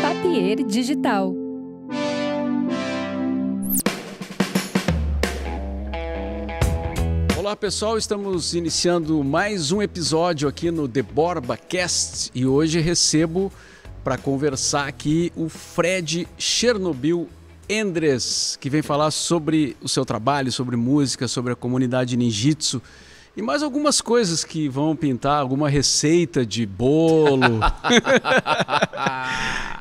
Papier Digital. Olá pessoal, estamos iniciando mais um episódio aqui no The Borba Cast e hoje recebo para conversar aqui o Fred Chernobyl Endres, que vem falar sobre o seu trabalho, sobre música, sobre a comunidade ninjitsu e mais algumas coisas que vão pintar, alguma receita de bolo.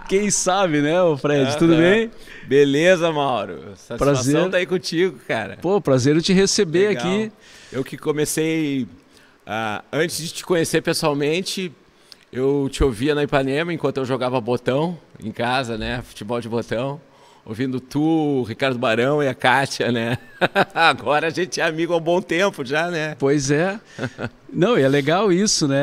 Quem sabe, né, Fred? Tudo bem? Beleza, Mauro. Satisfação Prazer. estar aí contigo, cara. Pô, prazer em te receber Legal. aqui. Eu que comecei, antes de te conhecer pessoalmente, eu te ouvia na Ipanema enquanto eu jogava botão em casa, né? Futebol de botão. Ouvindo tu, o Ricardo Barão e a Kátia, né? Agora a gente é amigo há um bom tempo já, né? Pois é. Não, e é legal isso, né?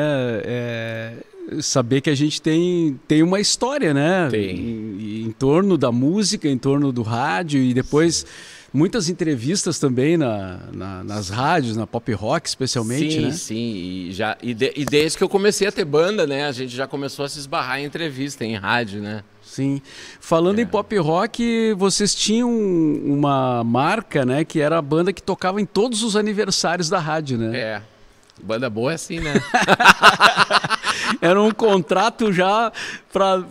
Saber que a gente tem uma história, né? Em torno da música, em torno do rádio e depois muitas entrevistas também nas rádios, na pop rock especialmente, sim, né? Sim, e desde que eu comecei a ter banda, né? A gente já começou a se esbarrar em entrevista, em rádio, né? Sim. Falando em pop rock, vocês tinham uma marca, né? Que era a banda que tocava em todos os aniversários da rádio, né? É. Banda boa é assim, né? Era um contrato já para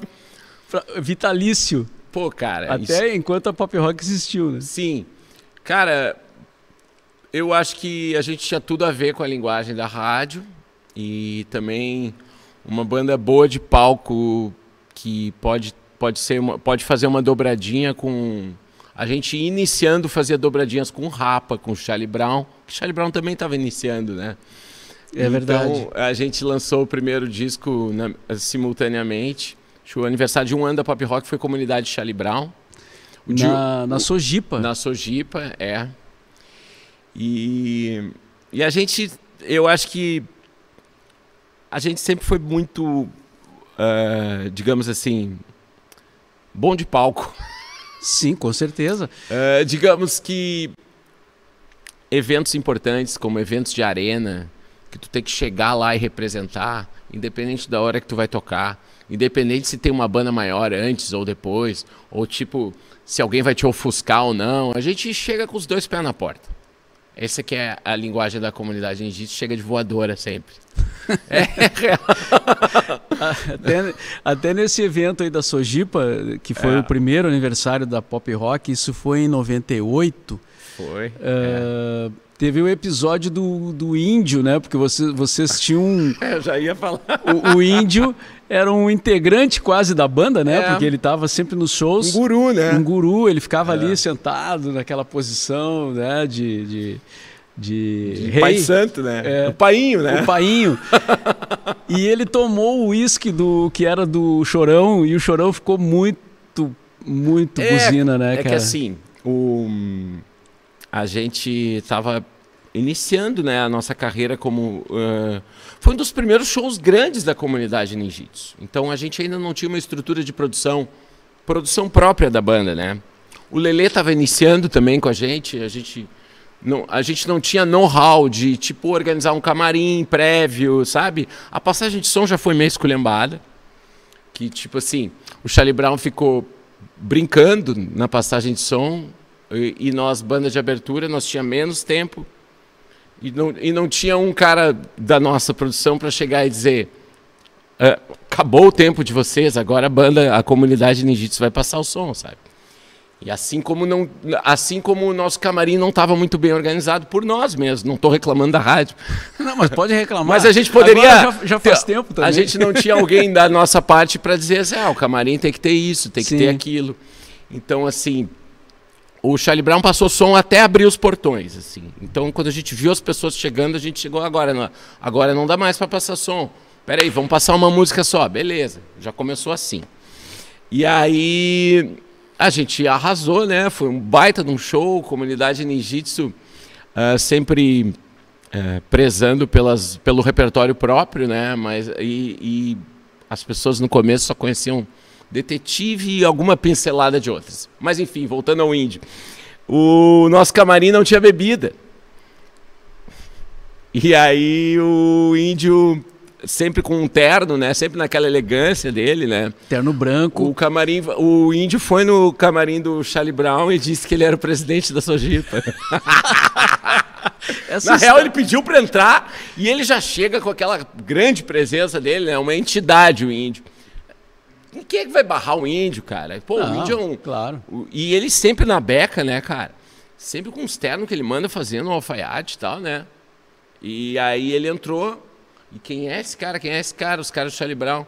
vitalício. Pô, cara. Até enquanto a pop rock existiu, né? Sim. Cara, eu acho que a gente tinha tudo a ver com a linguagem da rádio e também uma banda boa de palco que pode fazer uma dobradinha com... A gente iniciando fazia dobradinhas com o Rapa, com o Charlie Brown, que Charlie Brown também estava iniciando, né? É verdade. Então, a gente lançou o primeiro disco simultaneamente. O aniversário de um ano da Pop Rock foi Comunidade Charlie Brown. Na Sojipa. Na Sojipa, é. E a gente, eu acho que a gente sempre foi muito, digamos assim, bom de palco. Sim, com certeza. Digamos que eventos importantes, como eventos de arena, que tu tem que chegar lá e representar, independente da hora que tu vai tocar, independente se tem uma banda maior antes ou depois, ou tipo, se alguém vai te ofuscar ou não, a gente chega com os dois pés na porta. Essa que é a linguagem da comunidade ninjitsu, chega de voadora sempre. Até nesse evento aí da Sojipa, que foi o primeiro aniversário da Pop Rock, isso foi em 98. Foi. Teve o episódio do Índio, né? Porque vocês tinham... Eu já ia falar. O Índio era um integrante quase da banda, né? Porque ele estava sempre nos shows. Um guru, né? Um guru, ele ficava ali sentado naquela posição, né? De rei. Pai santo, né? O painho, né? O painho. E ele tomou o uísque que era do Chorão e o Chorão ficou muito buzina, né, cara? É que assim, a gente estava iniciando, né, a nossa carreira como... foi um dos primeiros shows grandes da comunidade ninjitsu. Então a gente ainda não tinha uma estrutura de produção própria da banda, né? O Lelê estava iniciando também com a gente não tinha know-how de tipo organizar um camarim prévio, sabe? A passagem de som já foi meio esculhambada. Que tipo assim, o Charlie Brown ficou brincando na passagem de som e nós, banda de abertura, nós tinha menos tempo e não tinha um cara da nossa produção para chegar e dizer acabou o tempo de vocês, agora a comunidade ninjitsu vai passar o som, sabe? E assim como o nosso camarim não estava muito bem organizado por nós mesmos, não estou reclamando da rádio. Não, mas pode reclamar. Mas a gente poderia... Agora já faz tempo também. A gente não tinha alguém da nossa parte para dizer assim, o camarim tem que ter isso, tem que ter aquilo. Então, assim, o Charlie Brown passou som até abrir os portões, assim. Então, quando a gente viu as pessoas chegando, a gente chegou agora não dá mais para passar som. Peraí, vamos passar uma música só. Beleza, já começou assim. E aí... a gente arrasou, né? Foi um baita de um show, comunidade ninjitsu sempre prezando pelo repertório próprio, né? Mas e as pessoas no começo só conheciam Detetive e alguma pincelada de outras. Mas enfim, voltando ao índio. O nosso camarim não tinha bebida. E aí o índio sempre com um terno, né? Sempre naquela elegância dele, né? Terno branco. O índio foi no camarim do Charlie Brown e disse que ele era o presidente da Sojipa. Na real, ele pediu para entrar e ele já chega com aquela grande presença dele, né? Uma entidade, o índio. E quem é que vai barrar o índio, cara? Pô, o índio é um... Claro. E ele sempre na beca, né, cara? Sempre com os ternos que ele manda fazendo, um alfaiate e tal, né? E aí ele entrou... E quem é esse cara? Quem é esse cara? Os caras do Charlie Brown.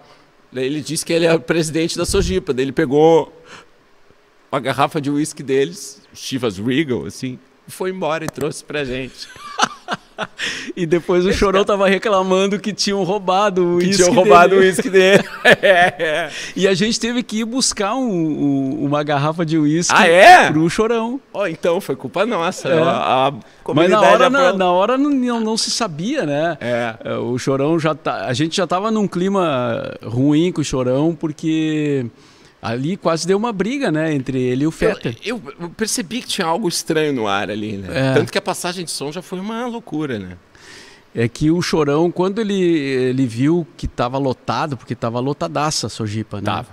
Daí ele disse que ele é o presidente da Sojipa. Daí ele pegou uma garrafa de uísque deles, Chivas Regal, assim, e foi embora e trouxe pra gente. E depois o Chorão tava reclamando que tinham roubado o uísque dele. Tinham roubado o uísque dele. E a gente teve que ir buscar uma garrafa de uísque pro Chorão. Então, foi culpa nossa. Mas na hora não se sabia, né? O Chorão a gente já tava num clima ruim com o Chorão, porque... Ali quase deu uma briga, né, entre ele e o Fetter. Eu percebi que tinha algo estranho no ar ali, né? Tanto que a passagem de som já foi uma loucura, né? É que o Chorão, quando ele viu que estava lotado, porque estava lotadaça a Sojipa, né? Tava.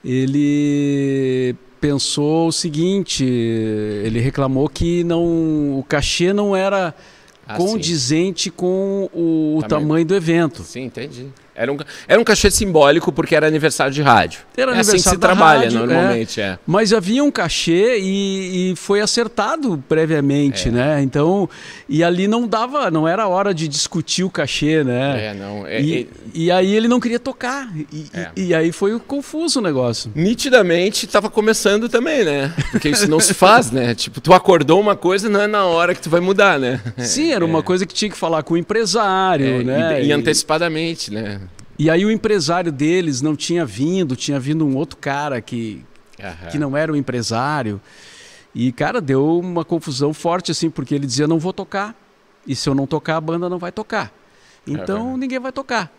Ele pensou o seguinte, ele reclamou que o cachê não era condizente com o tamanho do evento. Sim, entendi. Era um cachê simbólico porque era aniversário de rádio. Era assim que se trabalha normalmente. Mas havia um cachê e foi acertado previamente, né? Então, e ali não era hora de discutir o cachê, né? E aí ele não queria tocar. E aí foi confuso o negócio. Nitidamente estava começando também, né? Porque isso não se faz, né? Tipo, tu acordou uma coisa, não é na hora que tu vai mudar, né? Sim, era uma coisa que tinha que falar com o empresário, né? E antecipadamente, né? E aí o empresário deles não tinha vindo um outro cara que não era o empresário. E, cara, deu uma confusão forte, assim, porque ele dizia, não vou tocar. E se eu não tocar, a banda não vai tocar. Então, ninguém vai tocar.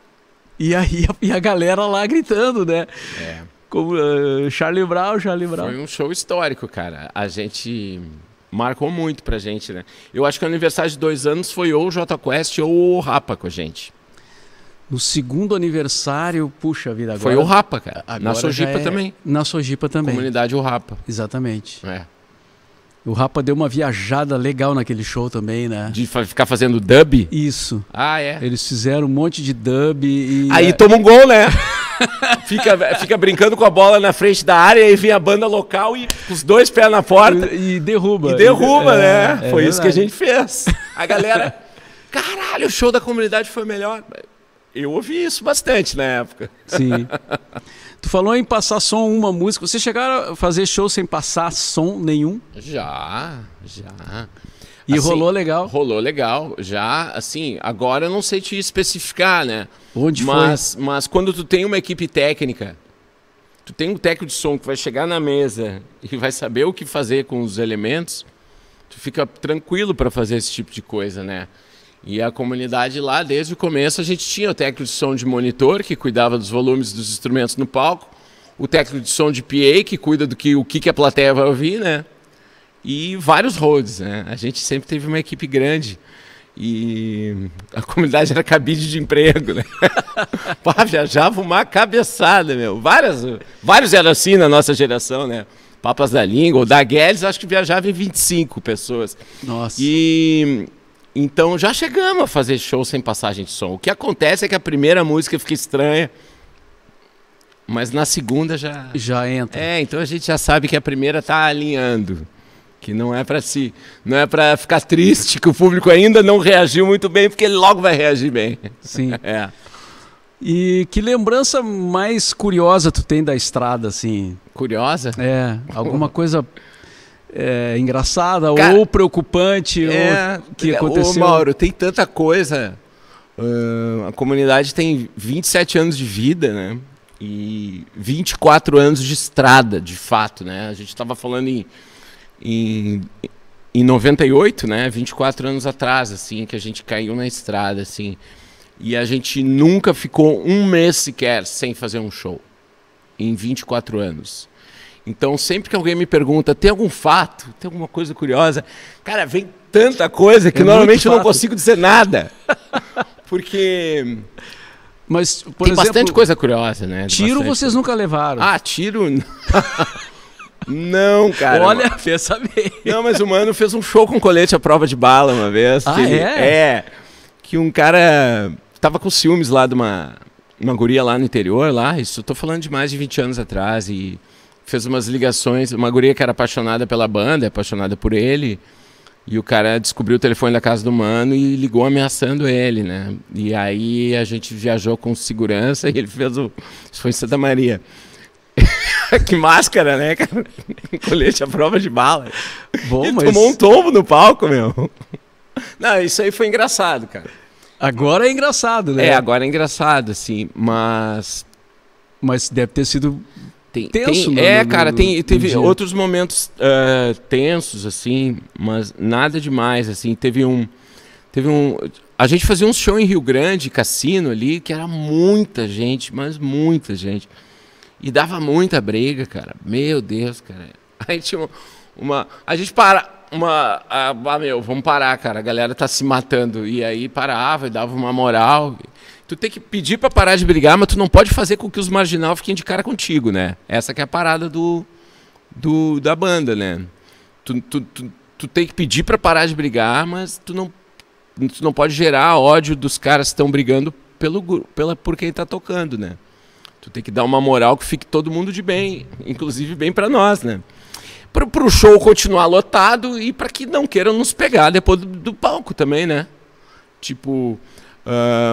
E aí a galera lá gritando, né? Como Charlie Brown. Foi um show histórico, cara. A gente... marcou muito pra gente, né? Eu acho que o aniversário de 2 anos foi ou o Jota Quest ou o Rapa com a gente. No segundo aniversário, puxa vida, agora... Foi o Rapa, cara. Na Sojipa também. Na Sojipa também. Comunidade o Rapa. Exatamente. O Rapa deu uma viajada legal naquele show também, né? De ficar fazendo dub? Isso. Eles fizeram um monte de dub e... Aí toma um gol, né? fica brincando com a bola na frente da área e vem a banda local e com os 2 pés na porta. E derruba. Né? Foi isso que a gente fez. A galera... Caralho, o show da comunidade foi melhor. Eu ouvi isso bastante na época. Sim. Tu falou em passar som uma música. Você chegaram a fazer show sem passar som nenhum? Já. E assim, rolou legal? Rolou legal. Já, assim, agora eu não sei te especificar, né? Onde foi? Mas quando tu tem uma equipe técnica, tu tem um técnico de som que vai chegar na mesa e vai saber o que fazer com os elementos, tu fica tranquilo para fazer esse tipo de coisa, né? E a comunidade lá, desde o começo, a gente tinha o técnico de som de monitor, que cuidava dos volumes dos instrumentos no palco, o técnico de som de PA, que cuida do o que a plateia vai ouvir, né? E vários roads, né? A gente sempre teve uma equipe grande e a comunidade era cabide de emprego, né? Viajava uma cabeçada, meu. Vários eram assim na nossa geração, né? Papas da Língua, o da Guedes, acho que viajava em 25 pessoas. Nossa. Então já chegamos a fazer show sem passagem de som. O que acontece é que a primeira música fica estranha, mas na segunda já entra. Então a gente já sabe que a primeira tá alinhando, que não é para ficar triste que o público ainda não reagiu muito bem, porque ele logo vai reagir bem. Sim. E que lembrança mais curiosa tu tem da estrada, assim? Curiosa? Alguma coisa engraçada, cara, ou preocupante, ou que aconteceu? Ô Mauro, tem tanta coisa. A comunidade tem 27 anos de vida, né? E 24 anos de estrada, de fato, né? A gente estava falando em 98, né? 24 anos atrás, assim, que a gente caiu na estrada, assim. E a gente nunca ficou um mês sequer sem fazer um show. Em 24 anos. Então, sempre que alguém me pergunta, tem algum fato? Tem alguma coisa curiosa? Cara, vem tanta coisa que normalmente eu não consigo dizer nada. Porque Mas, por Tem exemplo, bastante coisa curiosa, né? tiro Bastante vocês nunca levaram. Ah, tiro... Não, cara. Olha, fez saber. Não, mas o Mano fez um show com colete à prova de bala uma vez. Ah, que ele... é? Que um cara tava com ciúmes lá de uma guria lá no interior, lá. Isso eu tô falando de mais de 20 anos atrás. E fez umas ligações. Uma guria que era apaixonada pela banda, apaixonada por ele. E o cara descobriu o telefone da casa do Mano e ligou ameaçando ele, né? E aí a gente viajou com segurança e ele fez o... Isso foi em Santa Maria. Que máscara, né, cara? Colete à prova de bala. Bom, Ele mas tomou um tombo no palco, meu. Não, isso aí foi engraçado, cara. agora é engraçado, né? Agora é engraçado, assim, mas... Mas deve ter sido Tem, tenso, tem, né, cara, teve dia. outros momentos tensos, assim, mas nada demais, assim. Teve um... A gente fazia um show em Rio Grande, cassino ali, que era muita gente, mas muita gente. E dava muita briga, cara. Meu Deus, cara. Aí tinha a gente para... vamos parar, cara. A galera tá se matando. E aí parava e dava uma moral. Tu tem que pedir pra parar de brigar, mas tu não pode fazer com que os marginal fiquem de cara contigo, né? Essa que é a parada da banda, né? Tu tem que pedir pra parar de brigar, mas tu não pode gerar ódio dos caras que estão brigando por quem tá tocando, né? Tu tem que dar uma moral que fique todo mundo de bem, inclusive bem pra nós, né? Pro show continuar lotado e pra que não queiram nos pegar depois do palco também, né? Tipo,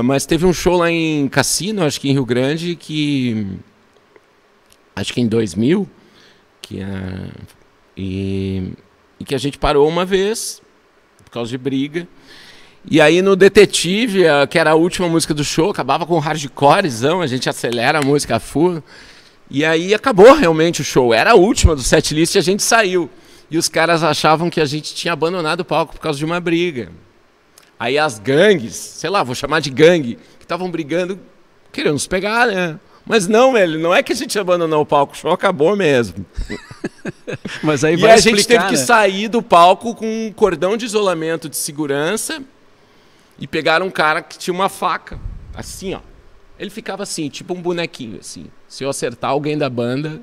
mas teve um show lá em Cassino, acho que em Rio Grande, acho que em 2000, e que a gente parou uma vez por causa de briga. E aí no Detetive, que era a última música do show, acabava com um hardcorezão, a gente acelera a música full. E aí acabou realmente o show. Era a última do setlist e a gente saiu. E os caras achavam que a gente tinha abandonado o palco por causa de uma briga. Aí as gangues, sei lá, vou chamar de gangue, que estavam brigando, queriam nos pegar, né? Mas não, velho, não é que a gente abandonou o palco, o show acabou mesmo. Mas aí e vai a explicar, gente teve que né? sair do palco com um cordão de isolamento de segurança e pegaram um cara que tinha uma faca, assim, ó. Ele ficava assim, tipo um bonequinho, assim. Se eu acertar alguém da banda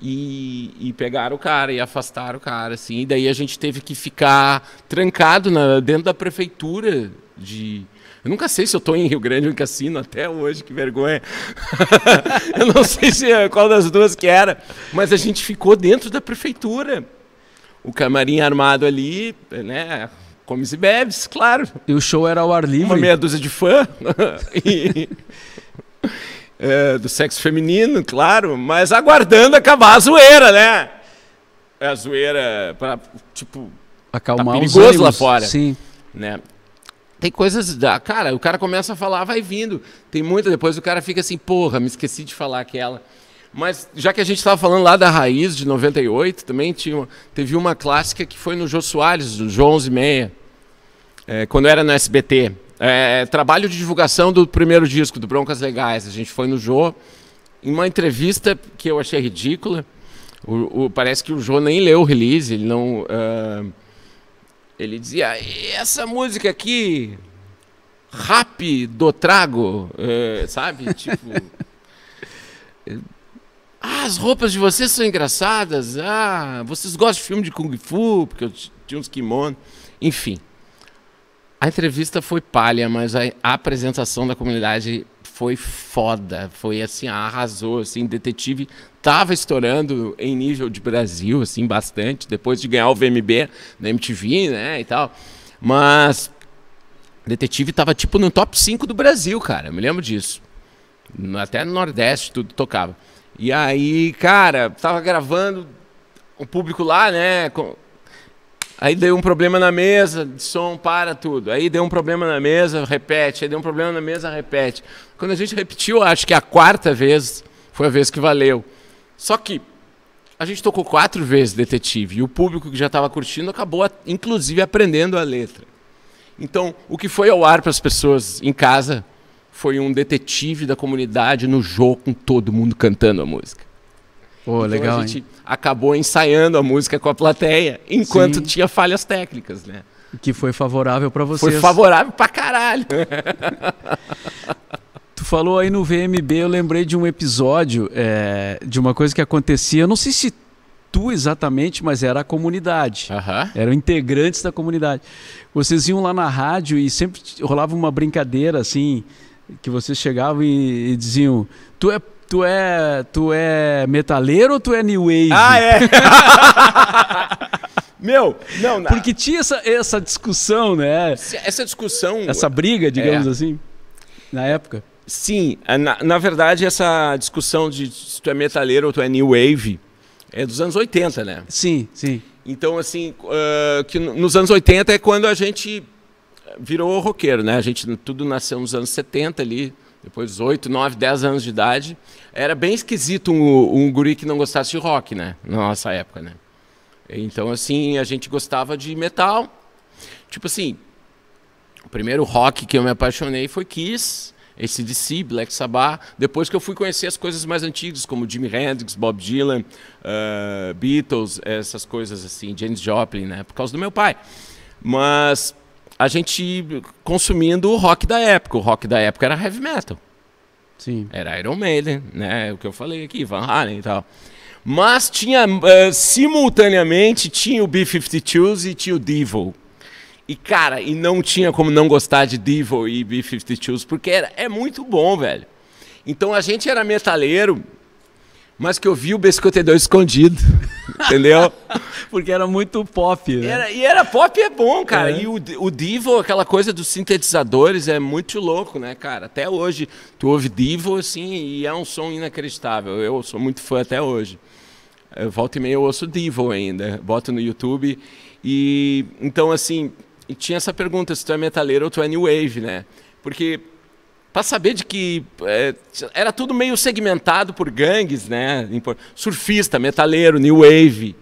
e pegaram o cara e afastaram o cara, assim. E daí a gente teve que ficar trancado dentro da prefeitura de... Eu nunca sei se eu estou em Rio Grande ou em Cassino até hoje, que vergonha. Eu não sei qual das duas que era, mas a gente ficou dentro da prefeitura. O camarim armado ali, né? Comes e bebes, claro. E o show era ao ar livre? Uma meia dúzia de fã. Do sexo feminino, claro, mas aguardando acabar a zoeira, né? A zoeira para, tipo, acalmar tá os perigoso ânimos. lá fora. Sim. Né? Tem coisas... Cara, o cara começa a falar, vai vindo. Tem muita, depois o cara fica assim, porra, me esqueci de falar aquela. Mas já que a gente estava falando lá da Raiz, de 98, também teve uma clássica que foi no Jô Soares, do Jô 11:30, quando era no SBT. Trabalho de divulgação do primeiro disco, do Broncas Legais. A gente foi no Jô, em uma entrevista que eu achei ridícula. Parece que o Jô nem leu o release, ele não... ele dizia, essa música aqui, rap do trago, sabe? Tipo... as roupas de vocês são engraçadas. Vocês gostam de filme de Kung Fu, porque eu tinha uns kimonos. Enfim. A entrevista foi palha, mas a apresentação da comunidade foi foda. Foi assim, arrasou. Assim, Detetive estava estourando em nível de Brasil, assim, bastante, depois de ganhar o VMB na MTV, né, e tal. Mas Detetive estava tipo no top 5 do Brasil, cara. Eu me lembro disso. Até no Nordeste tudo tocava. E aí, cara, tava gravando o público lá, né? Aí deu um problema na mesa, de som, para tudo. Aí deu um problema na mesa, repete. Aí deu um problema na mesa, repete. Quando a gente repetiu, acho que a quarta vez foi a vez que valeu. Só que a gente tocou 4 vezes Detetive e o público que já estava curtindo acabou, inclusive, aprendendo a letra. Então, o que foi ao ar para as pessoas em casa foi um Detetive da comunidade no jogo com todo mundo cantando a música. Pô, então legal, a gente hein? acabou ensaiando a música com a plateia, enquanto Sim. tinha falhas técnicas, né? Que foi favorável para vocês. Foi favorável pra caralho. falou aí no VMB, eu lembrei de um episódio, de uma coisa que acontecia, eu não sei se tu exatamente, mas era a comunidade. Eram integrantes da comunidade. Vocês iam lá na rádio e sempre rolava uma brincadeira assim, que vocês chegavam e diziam, tu é metaleiro ou tu é new wave? Ah, é? Meu, não. Porque tinha essa discussão, né? Essa discussão... Essa briga, digamos assim, na época. Sim, na verdade essa discussão de se tu é metaleiro ou tu é new wave é dos anos 80, né? Sim, sim. Então, assim, que nos anos 80 é quando a gente virou roqueiro, né? A gente tudo nasceu nos anos 70 ali, depois dos 8, 9, 10 anos de idade. Era bem esquisito um guri que não gostasse de rock, né? Na nossa época, né? Então, assim, a gente gostava de metal. Tipo assim, o primeiro rock que eu me apaixonei foi Kiss, AC/DC, Black Sabbath. Depois que eu fui conhecer as coisas mais antigas, como Jimi Hendrix, Bob Dylan, Beatles, essas coisas assim, Janis Joplin, né? Por causa do meu pai. Mas a gente consumindo o rock da época. O rock da época era heavy metal. Sim. Era Iron Maiden, né? O que eu falei aqui, Van Halen e tal. Mas tinha, simultaneamente, tinha o B-52s e tinha o Devil. E, cara, não tinha como não gostar de Devil e B-52s, porque é muito bom, velho. Então a gente era metaleiro, mas que eu vi o B-52 escondido, entendeu? Porque era muito pop, né? Era pop é bom, cara. E o Devil, aquela coisa dos sintetizadores, é muito louco, né, cara? Até hoje, tu ouve Devil, assim, e é um som inacreditável. Eu sou muito fã até hoje. Volta e meia eu ouço Devil ainda, boto no YouTube. E então, assim... E tinha essa pergunta, se tu é metaleiro ou tu é new wave, né? Porque, para saber de que... era tudo meio segmentado por gangues, né? Surfista, metaleiro, new wave,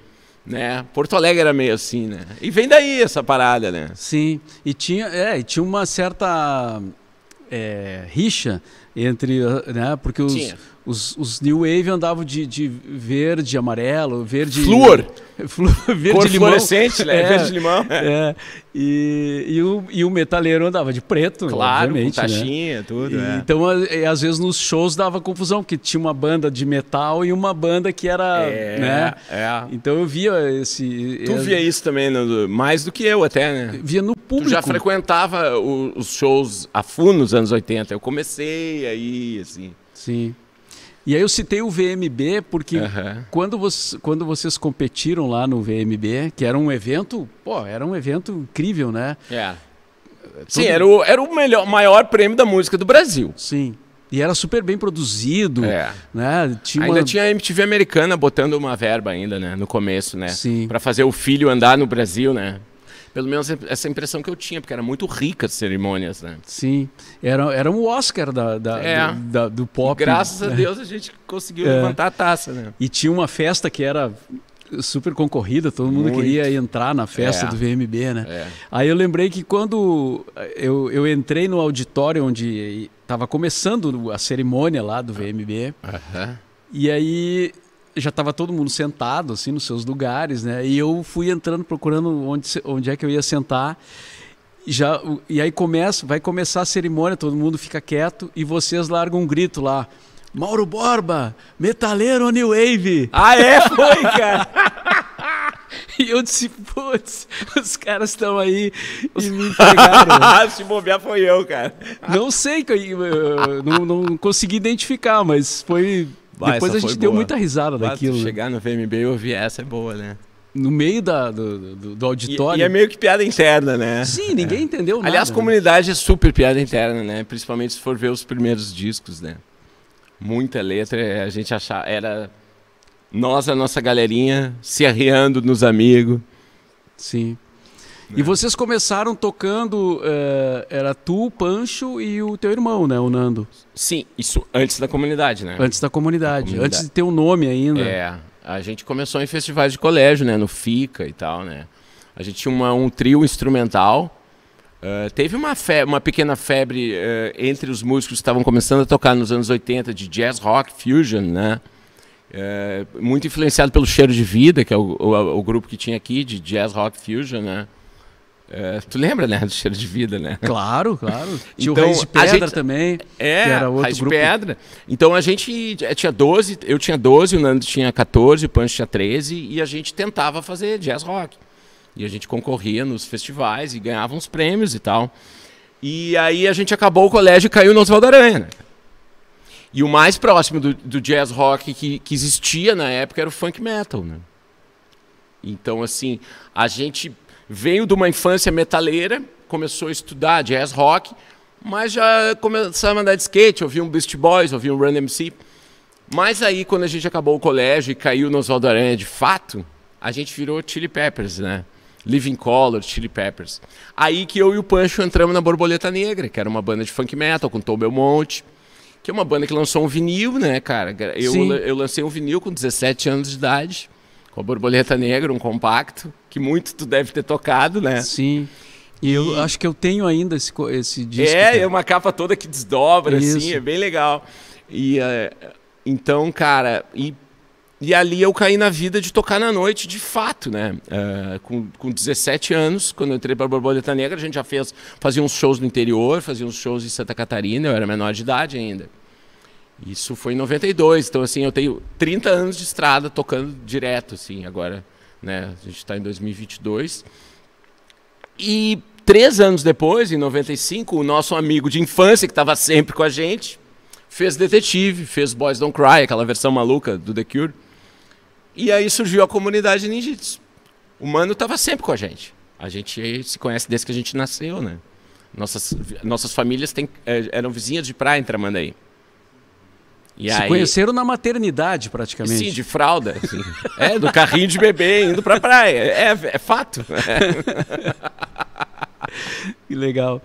né? Porto Alegre era meio assim, né? E vem daí essa parada, né? Sim, e tinha uma certa rixa entre... né? Porque os new wave andavam de verde, amarelo, verde... Flúor! Verde cor limão. Fluorescente, né? Verde limão. E o metaleiro andava de preto, claro, obviamente, com taxinha, né? tudo. Então, às vezes nos shows dava confusão, porque tinha uma banda de metal e uma banda que era... né? Então eu via Tu via isso também, mais do que eu até, né? Via no público. Tu já frequentava os shows a fundo nos anos 80. Eu comecei aí, assim. Sim. E aí eu citei o VMB porque quando vocês competiram lá no VMB, que era um evento, incrível, né? Sim, era o maior prêmio da música do Brasil. Sim. E era super bem produzido, né? Tinha a MTV americana botando uma verba ainda, né? No começo, né? Sim. Pra fazer o filho andar no Brasil, né? Pelo menos essa impressão que eu tinha, porque era muito rica as cerimônias, né? Sim, era um Oscar do pop. E graças a Deus a gente conseguiu levantar a taça, né? E tinha uma festa que era super concorrida, todo mundo queria entrar na festa do VMB, né? Aí eu lembrei que quando eu entrei no auditório onde estava começando a cerimônia lá do VMB, e aí... já estava todo mundo sentado assim nos seus lugares, né? E eu fui entrando procurando onde é que eu ia sentar. E aí vai começar a cerimônia, todo mundo fica quieto e vocês largam um grito lá: Mauro Borba, metaleiro ou new wave? Ah, foi, cara. E eu disse, putz, os caras estão aí e me entregaram. Se bobear foi eu, cara. Não sei, não consegui identificar, mas foi... Depois a gente deu muita risada daquilo. Chegar no VMB e ouvir essa é boa, né? No meio do auditório. E é meio que piada interna, né? Sim, ninguém entendeu nada. Aliás, comunidade é super piada interna, né? Principalmente se for ver os primeiros discos, né? Muita letra, a gente achava... Era a nossa galerinha se arriando nos amigos. Sim. E vocês começaram tocando, era tu, o Pancho e o teu irmão, né, o Nando? Sim, isso antes da comunidade, né? Antes da comunidade, antes de ter um nome ainda. A gente começou em festivais de colégio, né, no FICA e tal, né? A gente tinha um trio instrumental, teve uma pequena febre entre os músicos que estavam começando a tocar nos anos 80 de jazz rock fusion, né? Muito influenciado pelo Cheiro de Vida, que é o grupo que tinha aqui de jazz rock fusion, né? Tu lembra, né, do Cheiro de Vida, né? Claro, claro. Tinha Então, o Raiz de Pedra gente, também, que era outro Raiz de grupo. Pedra. Então a gente tinha 12, eu tinha 12, o Nando tinha 14, o Pancho tinha 13, e a gente tentava fazer jazz rock. E a gente concorria nos festivais e ganhava uns prêmios e tal. E aí a gente acabou o colégio e caiu no Oswaldo Aranha, né? E o mais próximo do jazz rock que existia na época era o funk metal, né? Então, assim, a gente veio de uma infância metaleira, começou a estudar jazz rock, mas já começava a andar de skate, ouvia um Beast Boys, ouvia um Run MC. Mas aí, quando a gente acabou o colégio e caiu no Oswaldo Aranha de fato, a gente virou Chili Peppers, né? Living Colour, Chili Peppers. Aí que eu e o Pancho entramos na Borboleta Negra, que era uma banda de funk metal com Tom Belmonte, que é uma banda que lançou um vinil, né, cara? Eu lancei um vinil com 17 anos de idade, com a Borboleta Negra, um compacto, que muito tu deve ter tocado, né? Sim. E eu acho que eu tenho ainda esse disco. É uma capa toda que desdobra, Isso. assim, é bem legal. E então, cara, e ali eu caí na vida de tocar na noite, de fato, né? Com 17 anos, quando eu entrei para a Borboleta Negra, a gente já fazia uns shows no interior, fazia uns shows em Santa Catarina, eu era menor de idade ainda. Isso foi em 92, então assim, eu tenho 30 anos de estrada tocando direto, assim, agora, né? A gente está em 2022. E 3 anos depois, em 95, o nosso amigo de infância, que estava sempre com a gente, fez Detetive, fez Boys Don't Cry, aquela versão maluca do The Cure. E aí surgiu a comunidade ninjitsu. O Mano estava sempre com a gente. A gente se conhece desde que a gente nasceu, né? Nossas famílias eram vizinhas de praia em Tramandaí. E Se conheceram na maternidade, praticamente. Sim, de fralda. Assim. Do carrinho de bebê indo pra praia. É fato. Que legal.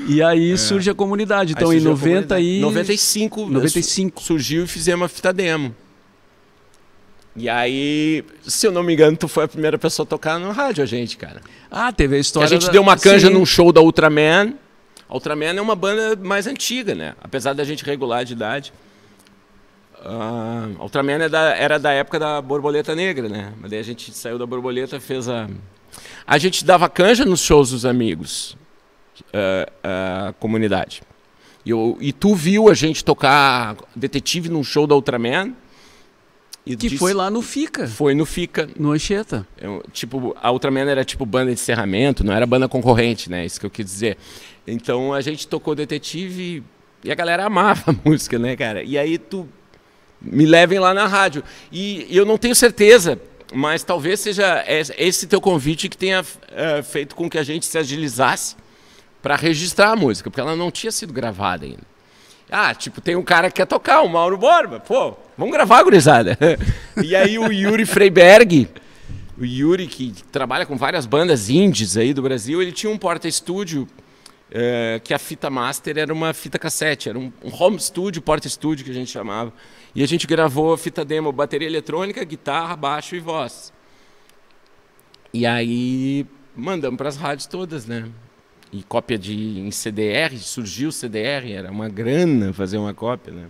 E aí surge a comunidade. Então, em 95 surgiu e fizemos uma fita demo. E aí, se eu não me engano, tu foi a primeira pessoa a tocar no rádio, a gente, cara. Ah, teve a história. Que a gente deu uma canja num show da Ultraman. A Ultraman é uma banda mais antiga, né? Apesar da gente regular de idade. A Ultraman era da época da Borboleta Negra, né? Mas daí a gente saiu da Borboleta, fez a gente dava canja nos shows dos amigos, a comunidade. E tu viu a gente tocar Detetive num show da Ultraman. Foi lá no FICA. Foi no FICA. No Anchieta. Tipo, a Ultraman era tipo banda de encerramento, não era banda concorrente, né? Isso que eu quis dizer. Então a gente tocou Detetive e a galera amava a música, né, cara? E aí me levem lá na rádio. E eu não tenho certeza, mas talvez seja esse teu convite que tenha feito com que a gente se agilizasse para registrar a música, porque ela não tinha sido gravada ainda. Tem um cara que quer tocar, o Mauro Borba. Pô, vamos gravar, gurizada. E aí o Yuri Freiberg, que trabalha com várias bandas indies aí do Brasil, ele tinha um porta-estúdio que a fita master era uma fita cassete, era um home studio, porta-estúdio que a gente chamava. E a gente gravou a fita demo, bateria eletrônica, guitarra, baixo e voz. E aí mandamos para as rádios todas, né? E cópia em CDR, surgiu o CDR, era uma grana fazer uma cópia, né?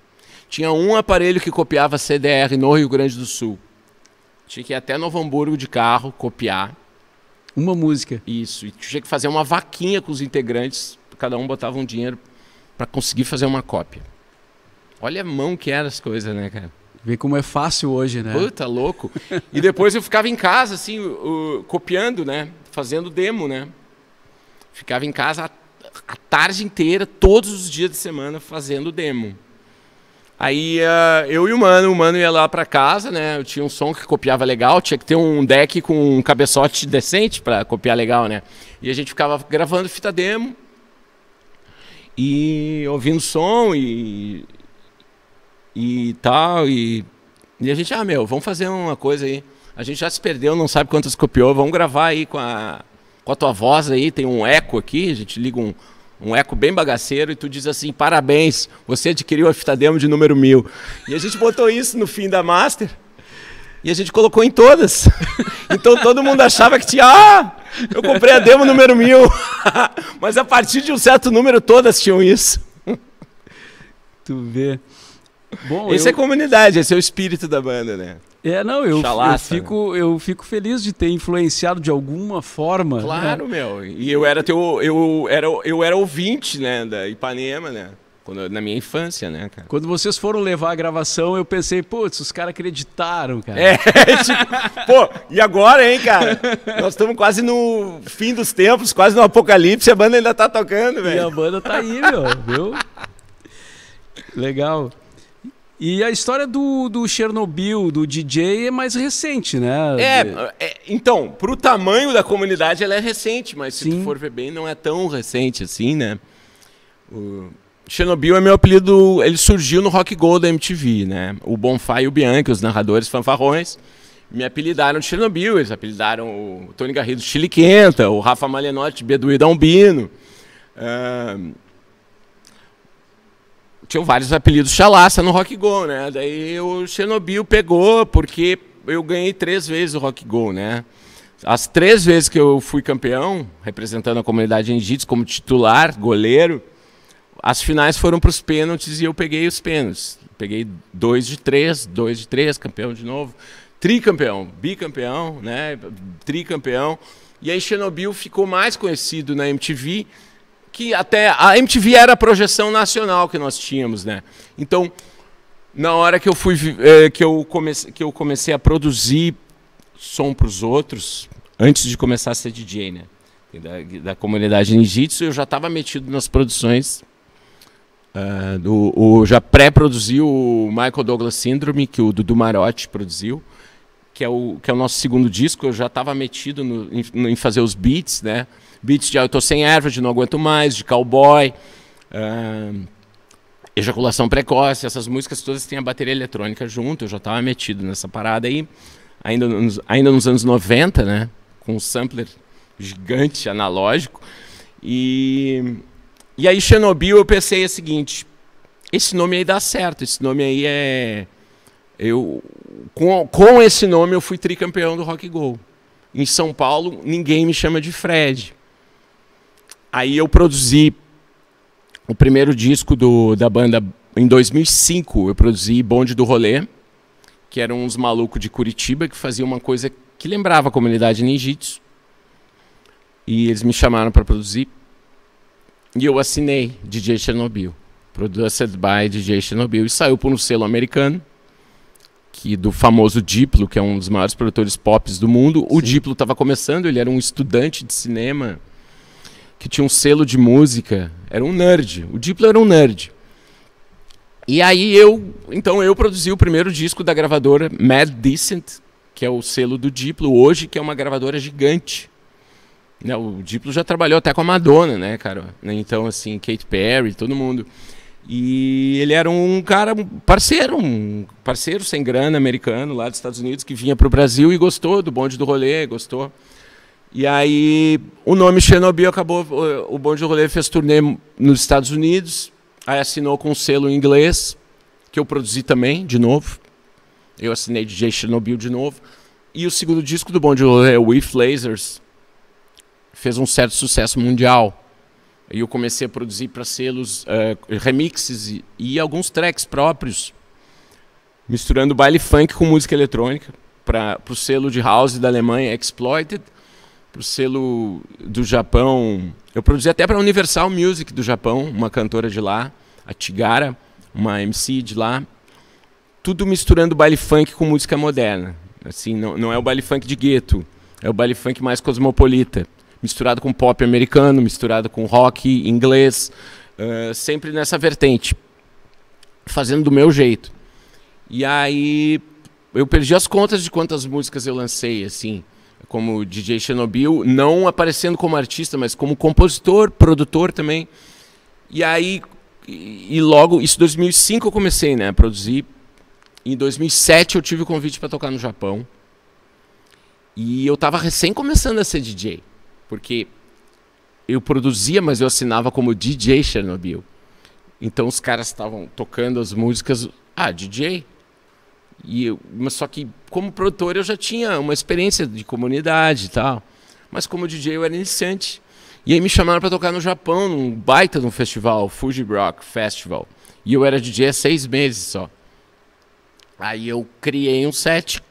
Tinha um aparelho que copiava CDR no Rio Grande do Sul. Tinha que ir até Novo Hamburgo de carro, copiar. Uma música. Isso, e tinha que fazer uma vaquinha com os integrantes, cada um botava um dinheiro para conseguir fazer uma cópia. Olha a mão que eram as coisas, né, cara? Vê como é fácil hoje, né? Puta, louco. E depois eu ficava em casa, assim, copiando, né? Fazendo demo, né? Ficava em casa a tarde inteira, todos os dias de semana, fazendo demo. Aí eu e o Mano ia lá pra casa, né? Eu tinha um som que copiava legal, tinha que ter um deck com um cabeçote decente pra copiar legal, né? E a gente ficava gravando fita demo e ouvindo som e tal. E a gente, vamos fazer uma coisa aí. A gente já se perdeu, não sabe quantas copiou, vamos gravar aí com a tua voz aí, tem um eco aqui, a gente liga um eco bem bagaceiro e tu diz assim, parabéns, você adquiriu a fita demo de número 1000. E a gente botou isso no fim da master e a gente colocou em todas. Então todo mundo achava que tinha, eu comprei a demo número 1000. Mas a partir de um certo número todas tinham isso. Tu vê. Bom, esse é a comunidade, esse é o espírito da banda, né? Não, eu Chalaça, eu fico feliz de ter influenciado de alguma forma. Claro, meu. E eu era ouvinte, né, da Ipanema, né? Na minha infância, né, cara? Quando vocês foram levar a gravação, eu pensei, putz, os caras acreditaram, cara. Pô, e agora, hein, cara? Nós estamos quase no fim dos tempos, quase no apocalipse, a banda ainda tá tocando, velho. E a banda tá aí, viu? Legal. E a história do Chernobyl, do DJ, é mais recente, né? Então, pro tamanho da comunidade, ela é recente, mas se tu for ver bem, não é tão recente assim, né? O Chernobyl é meu apelido, ele surgiu no Rock Go da MTV, né? O Bonfá e o Bianchi, os narradores fanfarrões, me apelidaram de Chernobyl, eles apelidaram o Tony Garrido de Chili Quenta, o Rafa Malenotti de Beduí da Umbino. Tinham vários apelidos chalaça no Rock Go, né? Daí o Chernobyl pegou, porque eu ganhei 3 vezes o Rock Go, né? As 3 vezes que eu fui campeão, representando a comunidade em jiu-jitsu como titular, goleiro, as finais foram para os pênaltis e eu peguei os pênaltis. Peguei 2 de 3, campeão de novo. Tricampeão, bicampeão, né? Tricampeão. E aí Chernobyl ficou mais conhecido na MTV, que até a MTV era a projeção nacional que nós tínhamos, né? Então, na hora que eu comecei a produzir som para os outros, antes de começar a ser DJ, né? Da comunidade ninjitsu, eu já estava metido nas produções. Já pré-produzi o Michael Douglas Syndrome, que o Dudu Marotti produziu, que é o nosso segundo disco. Eu já estava metido em fazer os beats, né? Beats de Eu Tô Sem Erva, de Não Aguento Mais, de Cowboy, Ejaculação Precoce, essas músicas todas têm a bateria eletrônica junto. Eu já estava metido nessa parada aí, ainda nos anos 90, né? Com um sampler gigante, analógico. E aí Chernobyl eu pensei o seguinte, esse nome aí dá certo, esse nome aí com esse nome eu fui tricampeão do Rock Go. Em São Paulo ninguém me chama de Fred. Aí eu produzi o primeiro disco da banda em 2005, eu produzi Bonde do Rolê, que eram uns malucos de Curitiba que faziam uma coisa que lembrava a comunidade ninjitsu. E eles me chamaram para produzir. E eu assinei DJ Chernobyl, Produced by DJ Chernobyl, e saiu por um selo americano, do famoso Diplo, que é um dos maiores produtores pop do mundo. Sim. O Diplo estava começando, ele era um estudante de cinema, que tinha um selo de música, era um nerd, o Diplo era um nerd. E aí então eu produzi o primeiro disco da gravadora Mad Decent, que é o selo do Diplo hoje, que é uma gravadora gigante. O Diplo já trabalhou até com a Madonna, né, cara? Então, assim, Katy Perry, todo mundo. E ele era um cara, um parceiro sem grana americano lá dos Estados Unidos, que vinha para o Brasil e gostou do Bonde do Rolê, gostou. E aí o nome Chernobyl acabou, o Bonde do Rolê fez turnê nos Estados Unidos, aí assinou com um selo em inglês, que eu produzi também, de novo. Eu assinei DJ Chernobyl de novo. E o segundo disco do Bonde do Rolê, With Lasers, fez um certo sucesso mundial. E eu comecei a produzir para selos remixes e alguns tracks próprios, misturando baile funk com música eletrônica, para o selo de house da Alemanha, Exploited, para o selo do Japão. Eu produzi até para a Universal Music do Japão, uma cantora de lá, a Tigara, uma MC de lá. Tudo misturando baile funk com música moderna. Assim, não é o baile funk de gueto, é o baile funk mais cosmopolita, misturado com pop americano, misturado com rock inglês, sempre nessa vertente, fazendo do meu jeito. E aí eu perdi as contas de quantas músicas eu lancei, assim, como DJ Chernobyl, não aparecendo como artista, mas como compositor, produtor também. E aí, logo, isso em 2005 eu comecei, né, a produzir. Em 2007 eu tive o convite para tocar no Japão. E eu estava recém começando a ser DJ. Porque eu produzia, mas eu assinava como DJ Chernobyl. Então os caras estavam tocando as músicas, DJ. Mas só que como produtor eu já tinha uma experiência de comunidade e tal. Mas como DJ eu era iniciante. E aí me chamaram para tocar no Japão, num baita de um festival, Fuji Rock Festival. E eu era DJ há 6 meses só. Aí eu criei um set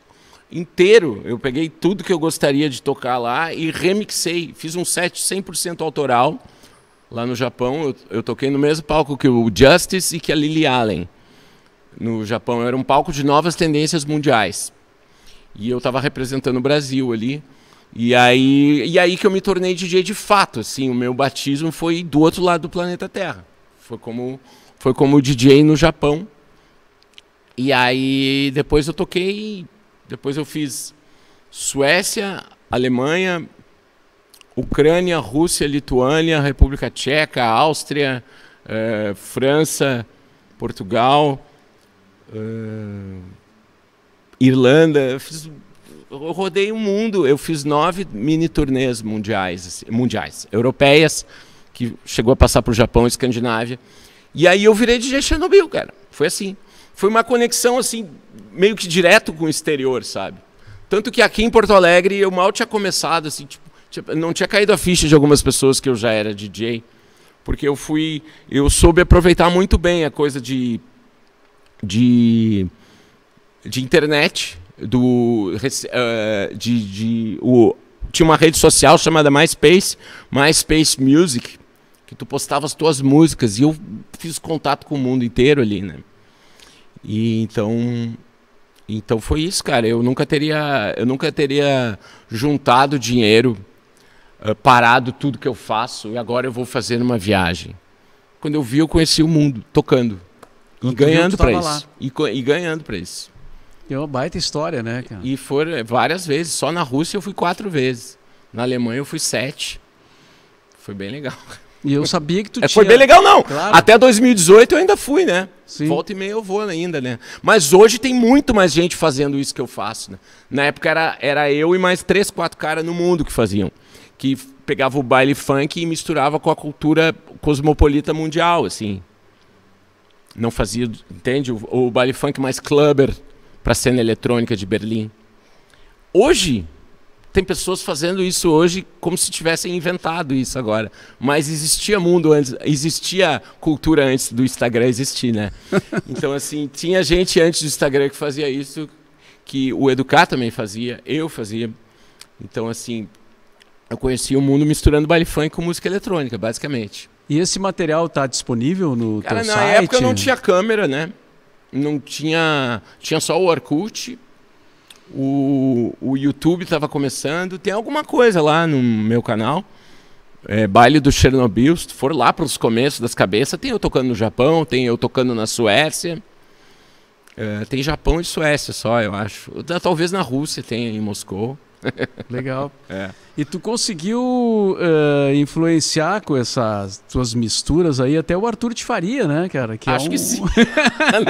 inteiro. Eu peguei tudo que eu gostaria de tocar lá e remixei. Fiz um set 100% autoral lá no Japão. Eu toquei no mesmo palco que o Justice e que a Lily Allen. No Japão era um palco de novas tendências mundiais. E eu estava representando o Brasil ali. E aí que eu me tornei DJ de fato. Assim, o meu batismo foi do outro lado do planeta Terra. Foi como DJ no Japão. E aí depois eu toquei. Depois eu fiz Suécia, Alemanha, Ucrânia, Rússia, Lituânia, República Tcheca, Áustria, França, Portugal, Irlanda. Eu rodei o mundo. Eu fiz 9 mini turnês mundiais, europeias, que chegou a passar para o Japão e Escandinávia. E aí eu virei DJ Chernobyl, cara. Foi assim. Foi uma conexão assim, meio que direto com o exterior, sabe? Tanto que aqui em Porto Alegre eu mal tinha começado, assim, tipo, não tinha caído a ficha de algumas pessoas que eu já era DJ. Porque eu soube aproveitar muito bem a coisa de internet, tinha uma rede social chamada MySpace Music, que tu postava as tuas músicas, e eu fiz contato com o mundo inteiro ali, né? E então foi isso, cara. Eu nunca teria juntado dinheiro, parado tudo que eu faço, e agora eu vou fazer uma viagem. Quando eu vi, eu conheci o mundo tocando. E ganhando para isso. E ganhando para isso. É uma baita história, né, cara? E foram várias vezes. Só na Rússia eu fui 4 vezes. Na Alemanha eu fui 7. Foi bem legal. E eu sabia que tu tinha... Foi bem legal, não. Claro. Até 2018 eu ainda fui, né? Sim. Volta e meia eu vou ainda, né? Mas hoje tem muito mais gente fazendo isso que eu faço, né? Na época era eu e mais 3, 4 caras no mundo que faziam. Que pegava o baile funk e misturava com a cultura cosmopolita mundial, assim. Não fazia, entende? O baile funk mais clubber para a cena eletrônica de Berlim. Hoje, tem pessoas fazendo isso hoje como se tivessem inventado isso agora. Mas existia mundo antes, existia cultura antes do Instagram existir, né? Então, assim, tinha gente antes do Instagram que fazia isso, que o Educar também fazia, eu fazia. Então, assim, eu conheci o mundo misturando baile funk com música eletrônica, basicamente. E esse material está disponível no teu site? Na época eu não tinha câmera, né? Não tinha... Tinha só o Orkut. O YouTube estava começando. Tem alguma coisa lá no meu canal. Baile do Chernobyl. Se tu for lá para os começos das cabeças, tem eu tocando no Japão, tem eu tocando na Suécia. Tem Japão e Suécia só, eu acho. Talvez na Rússia tenha, em Moscou. Legal. E tu conseguiu influenciar com essas tuas misturas aí até o Arthur de Faria, né, cara? Que acho que sim.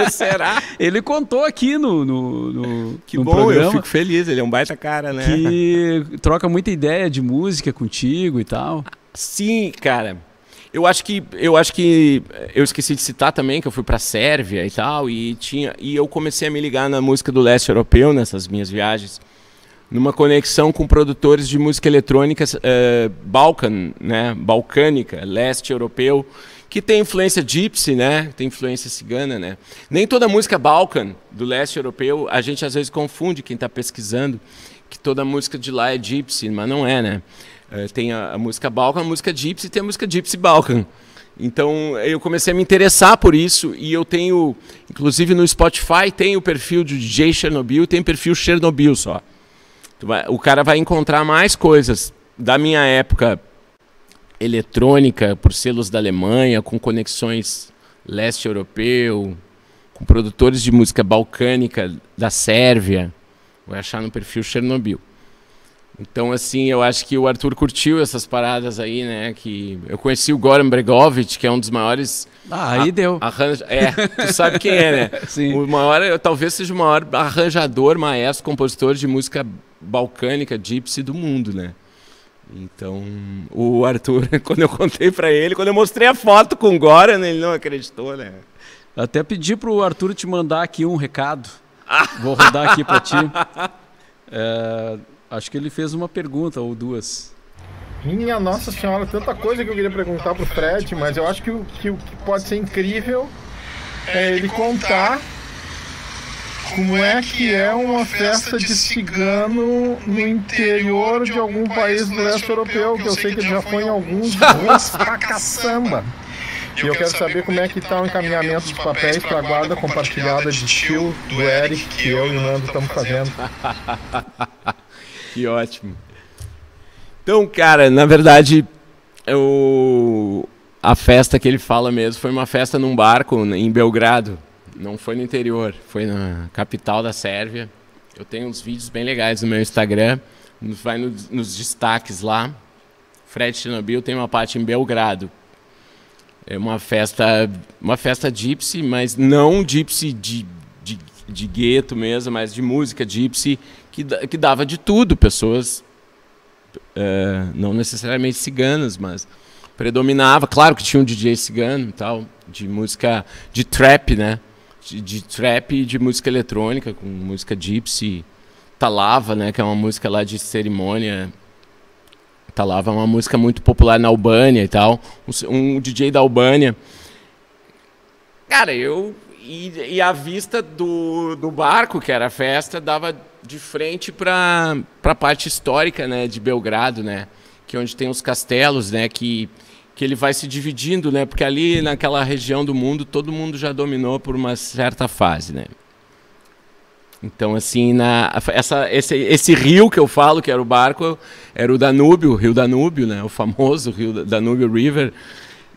Será? Ele contou aqui no que bom, programa, eu fico feliz. Ele é um baita cara, né? Que troca muita ideia de música contigo e tal. Sim, cara. Eu acho que eu esqueci de citar também que eu fui pra Sérvia e tal, e eu comecei a me ligar na música do leste europeu nessas minhas viagens, numa conexão com produtores de música eletrônica balcânica, leste europeu, que tem influência gypsy, né? Tem influência cigana, né? Nem toda música balcan do leste europeu, a gente às vezes confunde, quem está pesquisando, que toda música de lá é gypsy, mas não é, né? Tem a música balcan, a música gypsy, tem a música gypsy balcan. Então eu comecei a me interessar por isso, e eu tenho, inclusive no Spotify, tem o perfil de DJ Chernobyl, tem o perfil Chernobyl só. O cara vai encontrar mais coisas da minha época eletrônica, por selos da Alemanha, com conexões leste europeu, com produtores de música balcânica da Sérvia. Vai achar no perfil Chernobyl. Então, assim, eu acho que o Arthur curtiu essas paradas aí, né? Que eu conheci o Goran Bregovic, que é um dos maiores... aí deu. Tu sabe quem é, né? Sim. O maior, talvez seja o maior arranjador, maestro, compositor de música balcânica, gypsy do mundo, né? Então, o Arthur, quando eu contei pra ele, quando eu mostrei a foto com o Goran, ele não acreditou, né? Até pedi pro Arthur te mandar aqui um recado. Vou rodar aqui pra ti. Acho que ele fez uma pergunta ou duas. Minha Nossa Senhora, tanta coisa que eu queria perguntar pro Fred, mas eu acho que o que pode ser incrível é ele contar como é que é uma festa de cigano no interior de algum país do leste europeu, que eu sei que ele já foi em alguns ruins pra caçamba. E eu quero saber como é que está o encaminhamento dos papéis para a guarda compartilhada de tio do Eric, que eu e o Nando estamos fazendo. Que ótimo. Então, cara, na verdade, a festa que ele fala mesmo foi uma festa num barco em Belgrado. Não foi no interior, foi na capital da Sérvia. Eu tenho uns vídeos bem legais no meu Instagram. Vai nos destaques lá. Fred Chernobyl tem uma parte em Belgrado. É uma festa gypsy, mas não gypsy de gueto mesmo, mas de música gypsy, que dava de tudo. Pessoas, não necessariamente ciganas, mas predominava. Claro que tinha um DJ cigano e tal, de música de trap, né? De trap e de música eletrônica, com música gypsy. Talava, né? Que é uma música lá de cerimônia. Talava é uma música muito popular na Albânia e tal. Um DJ da Albânia. Cara, E a vista do barco, que era a festa, dava de frente para a parte histórica, né, de Belgrado, né? Que é onde tem os castelos, né? Que ele vai se dividindo, né? Porque ali naquela região do mundo, todo mundo já dominou por uma certa fase, né? Então, assim, esse rio que eu falo, que era o barco, era o Danúbio, o Rio Danúbio, né? O famoso Rio Danúbio River.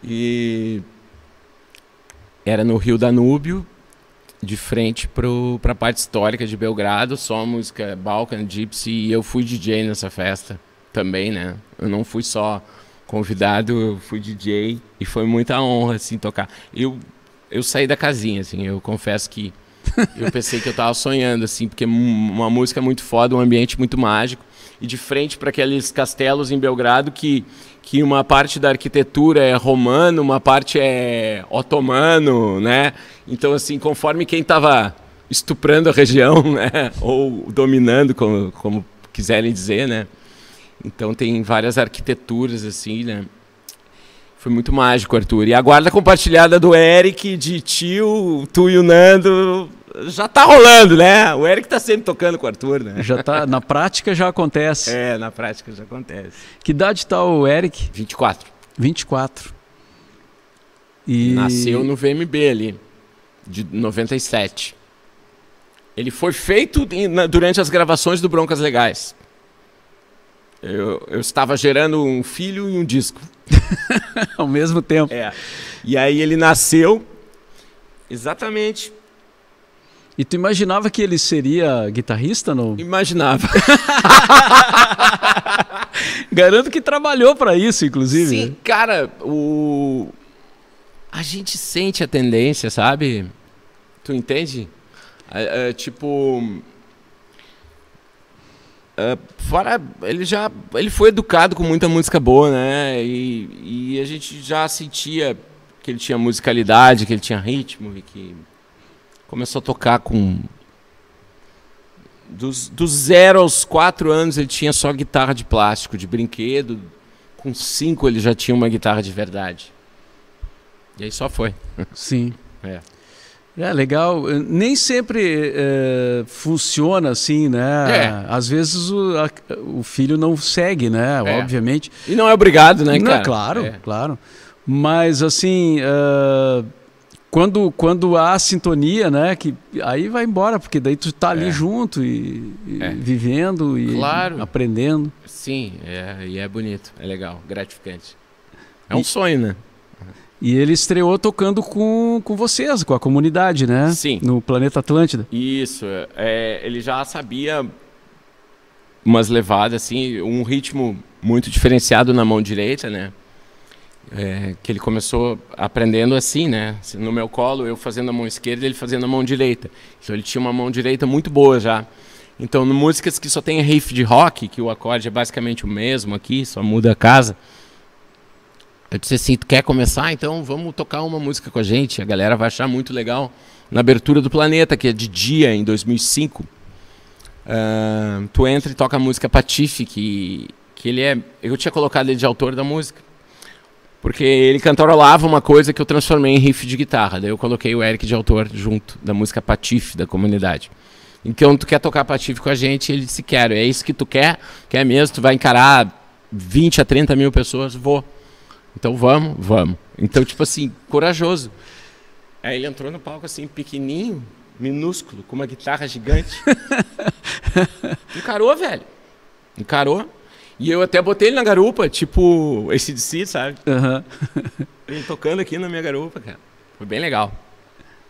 E era no Rio Danúbio, de frente para a parte histórica de Belgrado, só música Balkan, Gypsy, e eu fui DJ nessa festa também, né? Eu não fui só convidado, eu fui DJ, e foi muita honra, assim, tocar. Eu saí da casinha, assim, eu confesso que eu pensei que eu tava sonhando, assim, porque uma música muito foda, um ambiente muito mágico, e de frente para aqueles castelos em Belgrado que uma parte da arquitetura é romano, uma parte é otomano, né? Então, assim, conforme quem tava estuprando a região, né? Ou dominando, como quiserem dizer, né? Então tem várias arquiteturas, assim, né? Foi muito mágico, Arthur. E a guarda compartilhada do Eric, de tio, tu e o Nando, já tá rolando, né? O Eric tá sempre tocando com o Arthur, né? Já tá, na prática já acontece. É, na prática já acontece. Que idade tá o Eric? 24. 24. E... Nasceu no VMB ali, de 97. Ele foi feito durante as gravações do Broncas Legais. Eu estava gerando um filho e um disco. Ao mesmo tempo. É. E aí ele nasceu exatamente. E tu imaginava que ele seria guitarrista? Não? Imaginava. Garanto que trabalhou para isso, inclusive. Sim, cara, a gente sente a tendência, sabe? Tu entende? Fora, ele foi educado com muita música boa, né? E a gente já sentia que ele tinha musicalidade, que ele tinha ritmo, e que começou a tocar com... Dos 0 aos 4 anos ele tinha só guitarra de plástico, de brinquedo. Com 5 ele já tinha uma guitarra de verdade. E aí só foi. Sim. É, legal. Nem sempre funciona assim, né? Às vezes o filho não segue, né? Obviamente. E não é obrigado, né, cara? Claro, claro. Mas, assim, quando há sintonia, né? Que aí vai embora, porque daí tu tá ali junto e vivendo e aprendendo. Sim, e é bonito, é legal, gratificante. É um sonho, né? E ele estreou tocando com vocês, com a comunidade, né? Sim. No Planeta Atlântida. Isso. Ele já sabia umas levadas, assim, um ritmo muito diferenciado na mão direita, né? Que ele começou aprendendo assim, né? No meu colo, eu fazendo a mão esquerda, ele fazendo a mão direita. Então ele tinha uma mão direita muito boa já. Então, em músicas que só tem riff de rock, que o acorde é basicamente o mesmo aqui, só muda a casa... Eu disse assim, tu quer começar? Então vamos tocar uma música com a gente. A galera vai achar muito legal. Na abertura do Planeta, que é de dia, em 2005. Tu entra e toca a música Patife, que ele é... Eu tinha colocado ele de autor da música. Porque ele cantarolava uma coisa que eu transformei em riff de guitarra. Daí eu coloquei o Eric de autor junto da música Patife da comunidade. Então tu quer tocar Patife com a gente? Ele disse, quero. É isso que tu quer? Quer mesmo? Tu vai encarar 20 a 30 mil pessoas? Vou. Então vamos. Então, tipo assim, corajoso. Aí ele entrou no palco assim, pequenininho, minúsculo, com uma guitarra gigante. Encarou, velho. Encarou. E eu até botei ele na garupa, tipo AC/DC, sabe? Ele tocando aqui na minha garupa, cara. Foi bem legal.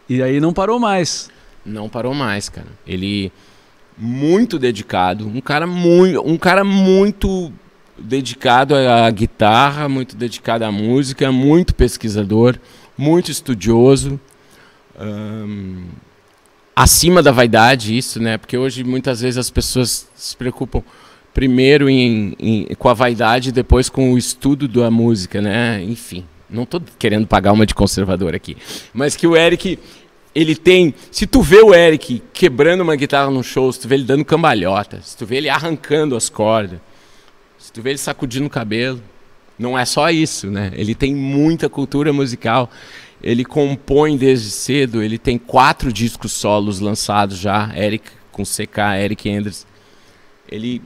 E aí não parou mais. Não parou mais, cara. Ele muito dedicado, um cara muito dedicado à guitarra, muito dedicado à música, muito pesquisador, muito estudioso. Acima da vaidade, isso, né? Porque hoje muitas vezes as pessoas se preocupam primeiro com a vaidade e depois com o estudo da música, né? Enfim, não estou querendo pagar uma de conservador aqui, mas que o Eric, ele tem... Se tu vê o Eric quebrando uma guitarra num show, se tu vê ele dando cambalhota, se tu vê ele arrancando as cordas, se tu vê ele sacudindo o cabelo, não é só isso, né? Ele tem muita cultura musical, ele compõe desde cedo, ele tem 4 discos solos lançados já, Eric com CK, Eric Endres. Ele...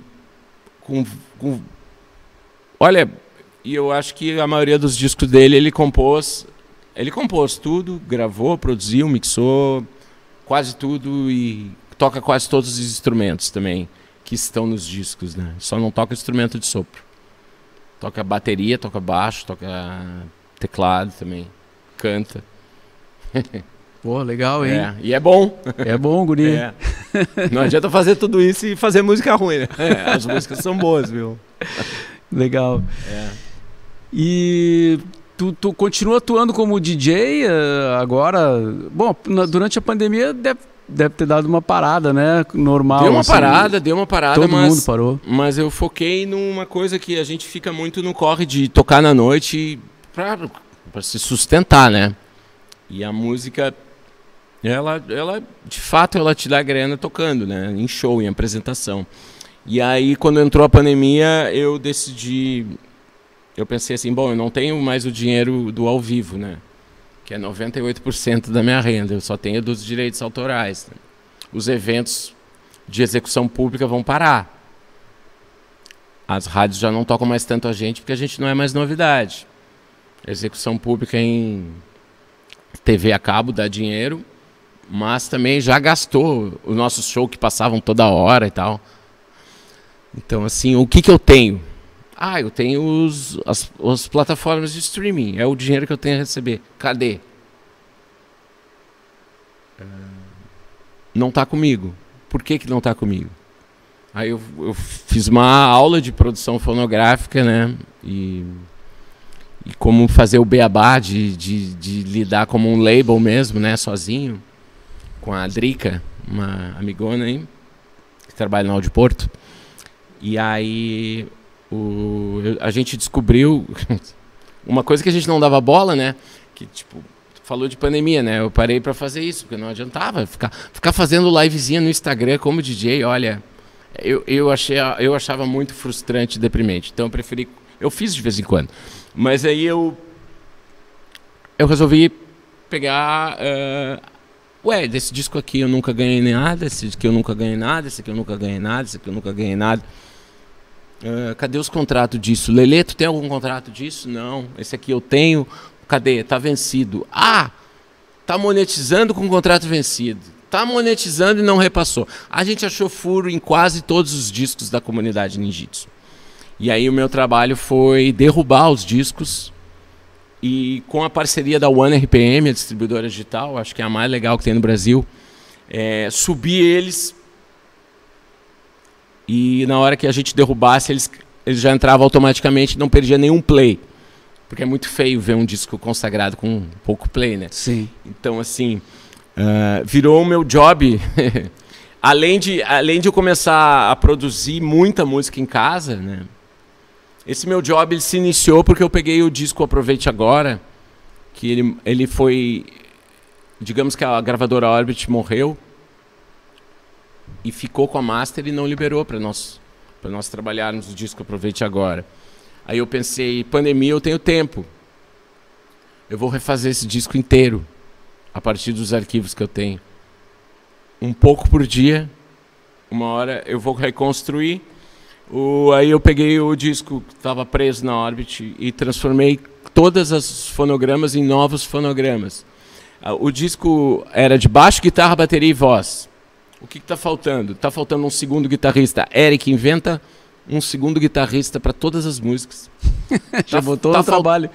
Olha, e eu acho que a maioria dos discos dele ele compôs tudo, gravou, produziu, mixou quase tudo e toca quase todos os instrumentos também que estão nos discos, né? Só não toca instrumento de sopro. Toca bateria, toca baixo, toca teclado também, canta. Pô, legal, hein? E é bom. É bom, guri. Não adianta fazer tudo isso e fazer música ruim, né? As músicas são boas, viu? Legal. E tu continua atuando como DJ agora? Bom, durante a pandemia deve ter dado uma parada, né? Normal. Deu uma parada, todo mundo parou. Mas eu foquei numa coisa que a gente fica muito no corre de tocar na noite para se sustentar, né? E a música... Ela, de fato, ela te dá grana tocando, né? Em show, em apresentação. E aí, quando entrou a pandemia, eu pensei assim, bom, eu não tenho mais o dinheiro do ao vivo, né? Que é 98% da minha renda, eu só tenho dos direitos autorais. Né? Os eventos de execução pública vão parar. As rádios já não tocam mais tanto a gente, porque a gente não é mais novidade. A execução pública em TV a cabo dá dinheiro, mas também já gastou o nosso show que passavam toda hora e tal. Então, assim, o que eu tenho? Eu tenho as plataformas de streaming. É o dinheiro que eu tenho a receber. Cadê? Não está comigo. Por que não está comigo? Aí eu fiz uma aula de produção fonográfica, né? E como fazer o beabá de lidar como um label mesmo, né? Sozinho. Com a Drica, uma amigona aí, que trabalha no Áudio Porto. E aí a gente descobriu uma coisa que a gente não dava bola, né? Que, tipo, falou de pandemia, né? Eu parei para fazer isso, porque não adiantava ficar fazendo livezinha no Instagram como DJ, olha... Eu achava muito frustrante e deprimente. Então eu preferi... Eu fiz de vez em quando. Mas aí eu resolvi pegar... desse disco aqui eu nunca ganhei nada, esse aqui eu nunca ganhei nada, esse aqui eu nunca ganhei nada, esse aqui eu nunca ganhei nada. Cadê os contratos disso? Lelê, tu tem algum contrato disso? Não. Esse aqui eu tenho. Cadê? Tá vencido. Tá monetizando com contrato vencido. Tá monetizando e não repassou. A gente achou furo em quase todos os discos da comunidade Ninjitsu. E aí o meu trabalho foi derrubar os discos e com a parceria da One RPM, a distribuidora digital, acho que é a mais legal que tem no Brasil, subir eles e na hora que a gente derrubasse, eles já entravam automaticamente, não perdia nenhum play. Porque é muito feio ver um disco consagrado com pouco play, né? Sim. Então, assim, virou o meu job. além de eu começar a produzir muita música em casa, né? Esse meu job ele se iniciou porque eu peguei o disco Aproveite Agora, que ele foi... Digamos que a gravadora Orbit morreu e ficou com a master e não liberou para nós trabalharmos o disco Aproveite Agora. Aí eu pensei, pandemia eu tenho tempo, eu vou refazer esse disco inteiro, a partir dos arquivos que eu tenho. Um pouco por dia, uma hora eu vou reconstruir. Aí eu peguei o disco que estava preso na Orbit e transformei todas as fonogramas em novos fonogramas. O disco era de baixo, guitarra, bateria e voz. O que está faltando? Está faltando um segundo guitarrista. Eric inventa um segundo guitarrista para todas as músicas. Já botou no trabalho.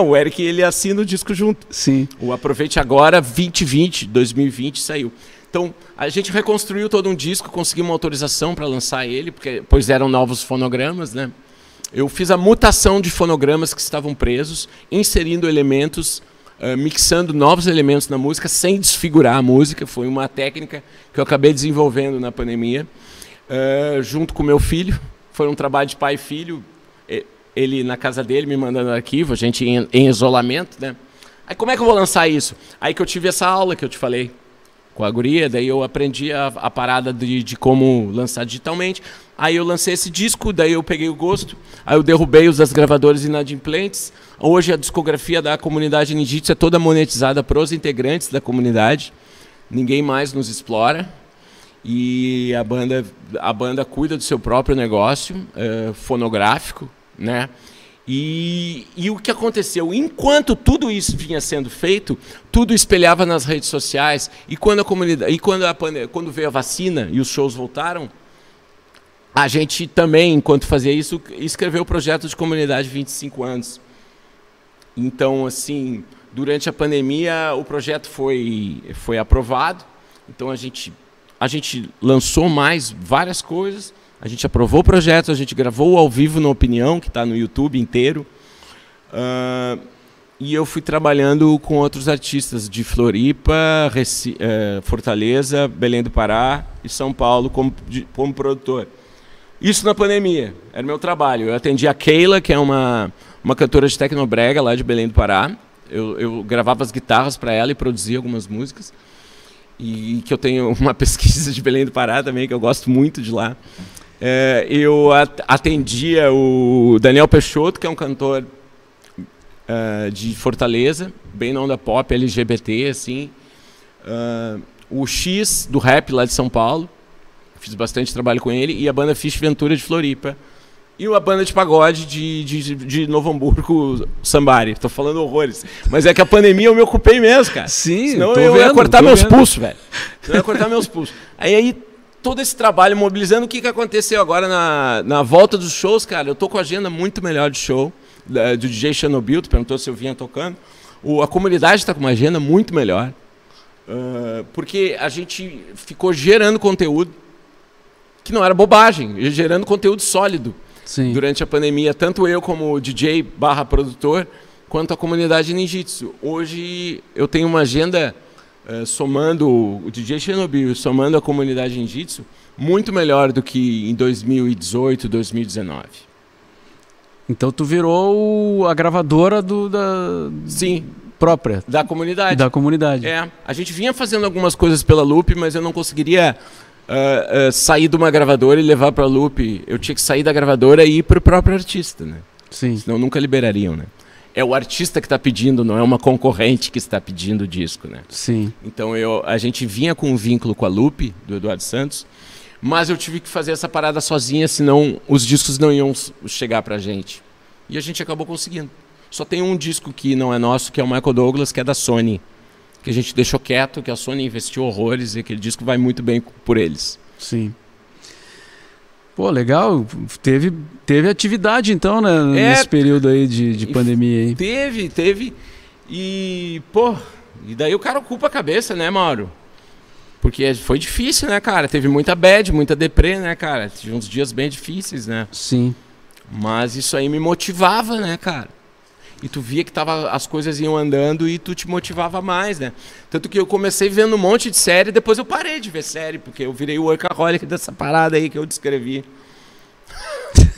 O Eric ele assina o disco junto. Sim. O Aproveite Agora 2020 saiu. Então, a gente reconstruiu todo um disco, conseguimos uma autorização para lançar ele, porque pois eram novos fonogramas, né? Eu fiz a mutação de fonogramas que estavam presos, inserindo elementos, mixando novos elementos na música, sem desfigurar a música. Foi uma técnica que eu acabei desenvolvendo na pandemia, junto com meu filho. Foi um trabalho de pai e filho, ele na casa dele me mandando arquivo, a gente em isolamento, né? Aí como é que eu vou lançar isso? Aí que eu tive essa aula que eu te falei com a guria, daí eu aprendi a parada de como lançar digitalmente. Aí eu lancei esse disco, daí eu peguei o gosto, aí eu derrubei os das gravadoras inadimplentes. Hoje a discografia da comunidade Ninjitsu é toda monetizada para os integrantes da comunidade, ninguém mais nos explora. E a banda cuida do seu próprio negócio fonográfico, né? E o que aconteceu? Enquanto tudo isso vinha sendo feito, tudo espelhava nas redes sociais. E quando quando veio a vacina e os shows voltaram, a gente também, enquanto fazia isso, escreveu o projeto de comunidade 25 anos. Então, assim, durante a pandemia, o projeto foi aprovado. Então, a gente lançou mais várias coisas. A gente aprovou o projeto, a gente gravou ao vivo na Opinião, que está no YouTube inteiro. E eu fui trabalhando com outros artistas de Floripa, Fortaleza, Belém do Pará e São Paulo como produtor. Isso na pandemia, era meu trabalho. Eu atendi a Keila, que é uma cantora de tecnobrega lá de Belém do Pará. Eu gravava as guitarras para ela e produzia algumas músicas. E que eu tenho uma pesquisa de Belém do Pará também, que eu gosto muito de lá. Eu atendia o Daniel Peixoto, que é um cantor de Fortaleza, bem na onda pop, LGBT, assim. O X, do rap lá de São Paulo, fiz bastante trabalho com ele, e a banda Fish Ventura de Floripa. E a banda de pagode de Novo Hamburgo, Sambari. Estou falando horrores. Mas é que a pandemia eu me ocupei mesmo, cara. Sim, senão eu ia cortar meus pulsos, velho. Eu ia cortar meus pulsos. Aí todo esse trabalho mobilizando, o que aconteceu agora na volta dos shows, cara? Eu tô com a agenda muito melhor de show, do DJ Chernobyl, tu perguntou se eu vinha tocando. A comunidade está com uma agenda muito melhor, porque a gente ficou gerando conteúdo que não era bobagem, gerando conteúdo sólido. Sim. Durante a pandemia, tanto eu como DJ/produtor, quanto a comunidade Ninjitsu. Hoje eu tenho uma agenda somando o DJ Chernobyl, somando a comunidade Ninjitsu, muito melhor do que em 2018, 2019. Então tu virou a gravadora Sim, própria. Da comunidade. Da comunidade. A gente vinha fazendo algumas coisas pela Loop, mas eu não conseguiria sair de uma gravadora e levar para a Loop. Eu tinha que sair da gravadora e ir para o próprio artista, né? Sim. Senão nunca liberariam, né? É o artista que está pedindo, não é uma concorrente que está pedindo o disco, né? Sim. Então a gente vinha com um vínculo com a Loop, do Eduardo Santos, mas eu tive que fazer essa parada sozinha, senão os discos não iam chegar pra gente. E a gente acabou conseguindo. Só tem um disco que não é nosso, que é o Michael Douglas, que é da Sony, que a gente deixou quieto, que a Sony investiu horrores e aquele disco vai muito bem por eles. Sim. Pô, legal. Teve atividade então, né, nesse período aí de pandemia aí. Teve. E daí o cara ocupa a cabeça, né, Mauro? Porque foi difícil, né, cara? Teve muita bad, muita deprê, né, cara? Tive uns dias bem difíceis, né? Sim. Mas isso aí me motivava, né, cara? E tu via que as coisas iam andando e tu te motivava mais, né? Tanto que eu comecei vendo um monte de série, depois eu parei de ver série, porque eu virei o workaholic dessa parada aí que eu descrevi.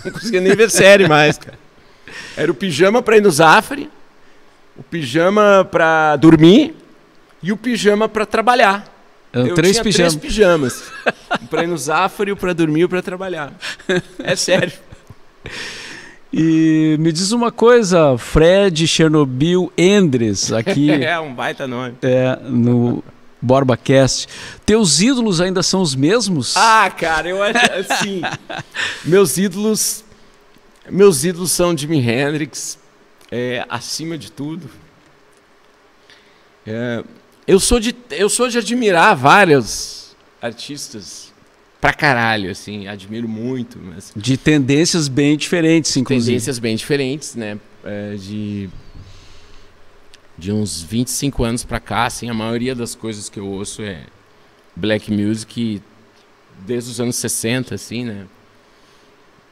Não conseguia nem ver série mais, cara. Era o pijama pra ir no Zafari, o pijama pra dormir e o pijama pra trabalhar. Eu tinha 3 pijamas. Pra ir no Zafari, pra dormir e pra trabalhar. É sério. E me diz uma coisa, Fred Chernobyl Endres, aqui É um baita nome. no BorbaCast. Teus ídolos ainda são os mesmos? Ah, cara, eu acho assim. Meus ídolos são Jimi Hendrix, acima de tudo. Eu sou de admirar vários artistas pra caralho, assim, admiro muito. Mas De tendências bem diferentes, inclusive. tendências bem diferentes, né? De uns 25 anos pra cá, assim, a maioria das coisas que eu ouço é black music desde os anos 60, assim, né?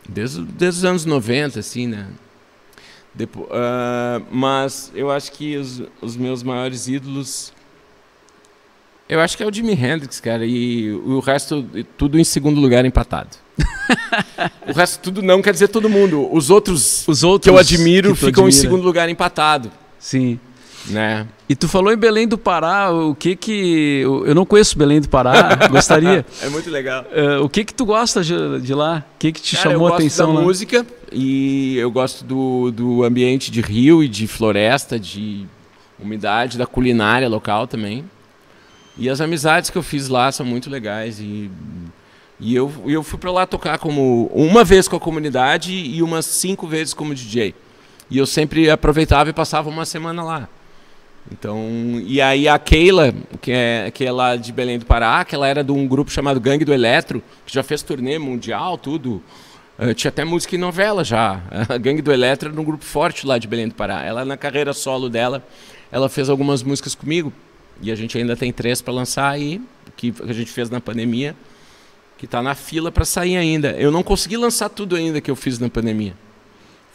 Desde os anos 90, assim, né? Mas eu acho que os meus maiores ídolos... Eu acho que é o Jimi Hendrix, cara, e o resto tudo em segundo lugar empatado. O resto tudo não quer dizer todo mundo. Os outros que eu admiro que tu ficam em admira. segundo lugar empatado, Sim. né? E tu falou em Belém do Pará, eu não conheço Belém do Pará, gostaria. É muito legal. O que tu gosta de lá? O que te Cara, chamou a eu atenção gosto da lá? música e eu gosto do ambiente de rio e de floresta, de umidade, da culinária local também. E as amizades que eu fiz lá são muito legais. E eu fui pra lá tocar uma vez com a comunidade e umas 5 vezes como DJ. E eu sempre aproveitava e passava uma semana lá. Então, e aí a Keila, que é lá de Belém do Pará, que ela era de um grupo chamado Gangue do Eletro, que já fez turnê mundial, tudo. Tinha até música e novela já. A Gangue do Eletro era um grupo forte lá de Belém do Pará. Ela, na carreira solo dela, ela fez algumas músicas comigo. E a gente ainda tem 3 para lançar aí, que a gente fez na pandemia, que está na fila para sair ainda. Eu não consegui lançar tudo ainda que eu fiz na pandemia.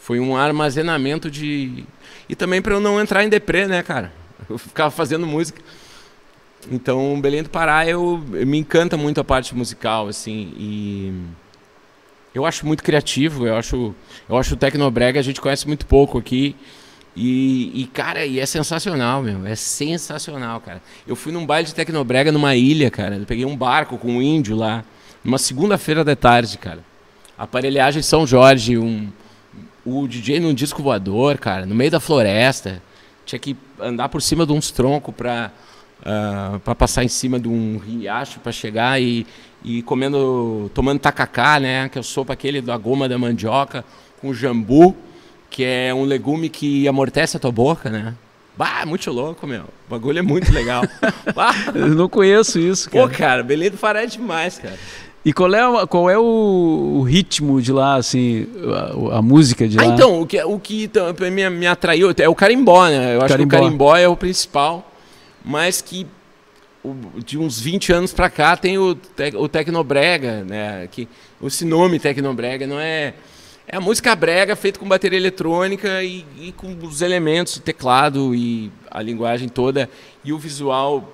Foi um armazenamento de... E também para eu não entrar em deprê, né, cara? Eu ficava fazendo música. Então, Belém do Pará, me encanta muito a parte musical, assim, e... Eu acho muito criativo, eu acho o Tecnobrega, a gente conhece muito pouco aqui. Cara, é sensacional, meu. É sensacional, cara. Eu fui num baile de Tecnobrega numa ilha, cara. Eu peguei um barco com um índio lá, numa segunda-feira da tarde, cara. Aparelhagem São Jorge, o DJ num disco voador, cara, no meio da floresta. Tinha que andar por cima de uns troncos pra passar em cima de um riacho pra chegar e tomando tacacá, né? Que é o sopa aquele da goma da mandioca com jambu, que é um legume que amortece a tua boca, né? Bah, muito louco, meu. O bagulho é muito legal. Bah. Eu não conheço isso, cara. Pô, cara, Belém do Pará é demais, cara. E qual é o ritmo de lá, assim, a música de lá? Então, o que me atraiu é o carimbó, né? Eu acho que o carimbó é o principal, mas que de uns 20 anos pra cá tem o Tecnobrega, né? Esse nome Tecnobrega não é... É a música brega feita com bateria eletrônica e com os elementos, o teclado e a linguagem toda. E o visual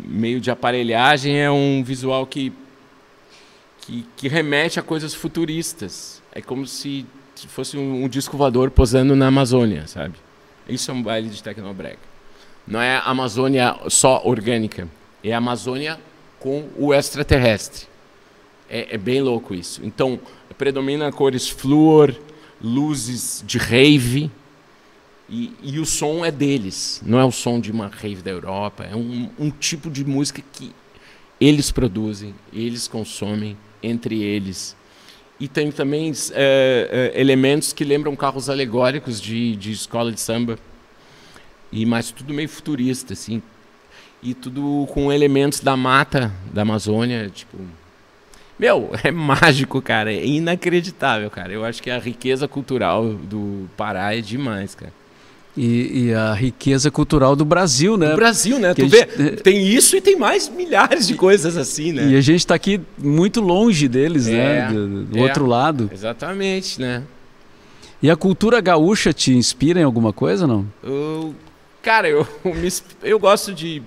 meio de aparelhagem é um visual que remete a coisas futuristas. É como se fosse um disco voador posando na Amazônia, sabe? Isso é um baile de Tecnobrega. Não é a Amazônia só orgânica, é a Amazônia com o extraterrestre. É bem louco isso. Então, predomina cores fluor, luzes de rave, e o som é deles. Não é o som de uma rave da Europa, é um tipo de música que eles produzem, eles consomem entre eles. E tem também elementos que lembram carros alegóricos de escola de samba, mas tudo meio futurista, assim. E tudo com elementos da mata da Amazônia, tipo... Meu, é mágico, cara, é inacreditável, cara. Eu acho que a riqueza cultural do Pará é demais, cara. E a riqueza cultural do Brasil, né? Do Brasil, né? Que Tu vê, tem isso e tem mais milhares de coisas assim, né? E a gente tá aqui muito longe deles, né? Do outro lado. Exatamente, né? E a cultura gaúcha te inspira em alguma coisa, não? Cara, eu gosto de...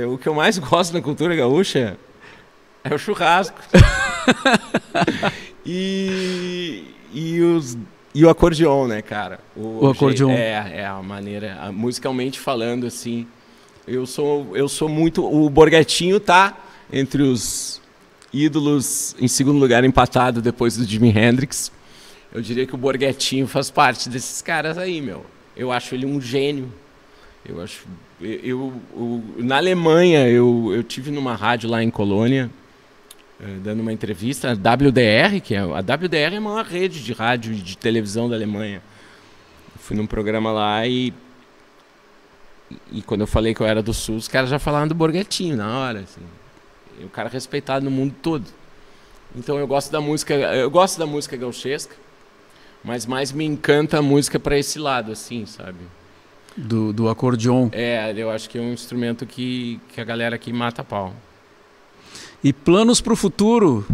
o que eu mais gosto na cultura gaúcha... É o churrasco. e o acordeon, né, cara? O acordeon. É a maneira, musicalmente falando, assim. Eu sou muito... O Borghettino tá entre os ídolos em segundo lugar, empatado depois do Jimi Hendrix. Eu diria que o Borghettino faz parte desses caras aí, meu. Eu acho ele um gênio. Eu acho... na Alemanha, eu tive numa rádio lá em Colônia, dando uma entrevista, a WDR, a WDR é a maior rede de rádio e de televisão da Alemanha. Eu fui num programa lá e quando eu falei que eu era do Sul, os caras já falavam do Borghettino na hora. Assim. O cara respeitado no mundo todo. Então eu gosto da música gauchesca, mas mais me encanta a música para esse lado, assim, sabe? Do acordeon. Eu acho que é um instrumento que a galera aqui mata a pau. E planos para o futuro,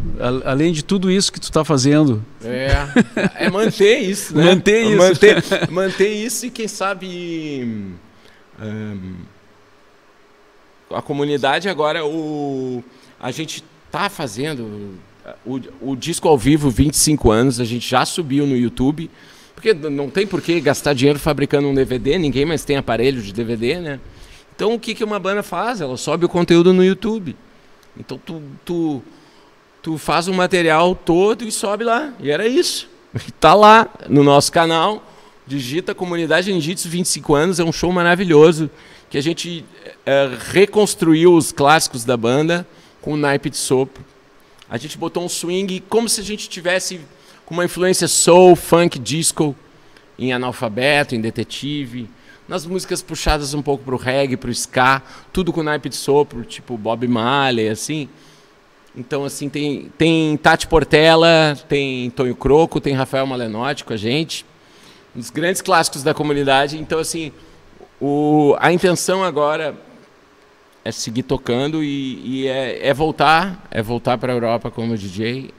além de tudo isso que tu está fazendo? É manter isso, né? Manter isso e quem sabe a comunidade agora, a gente está fazendo o disco ao vivo 25 anos, a gente já subiu no YouTube, porque não tem por que gastar dinheiro fabricando um DVD, ninguém mais tem aparelho de DVD, né? Então o que uma banda faz? Ela sobe o conteúdo no YouTube. Então tu faz o material todo e sobe lá. E era isso. Tá lá no nosso canal. Digita Comunidade Ninjitsu 25 anos. É um show maravilhoso que a gente reconstruiu os clássicos da banda com um naipe de sopro. A gente botou um swing como se a gente tivesse com uma influência soul, funk, disco em Analfabeto, em Detetive. Nas músicas puxadas um pouco pro reggae, pro ska, tudo com naipe de sopro, tipo Bob Marley, assim. Então, assim, tem Tati Portela, tem Tonho Croco, tem Rafael Malenotti com a gente. Um dos grandes clássicos da comunidade. Então, assim, a intenção agora é seguir tocando e é voltar para a Europa como DJ.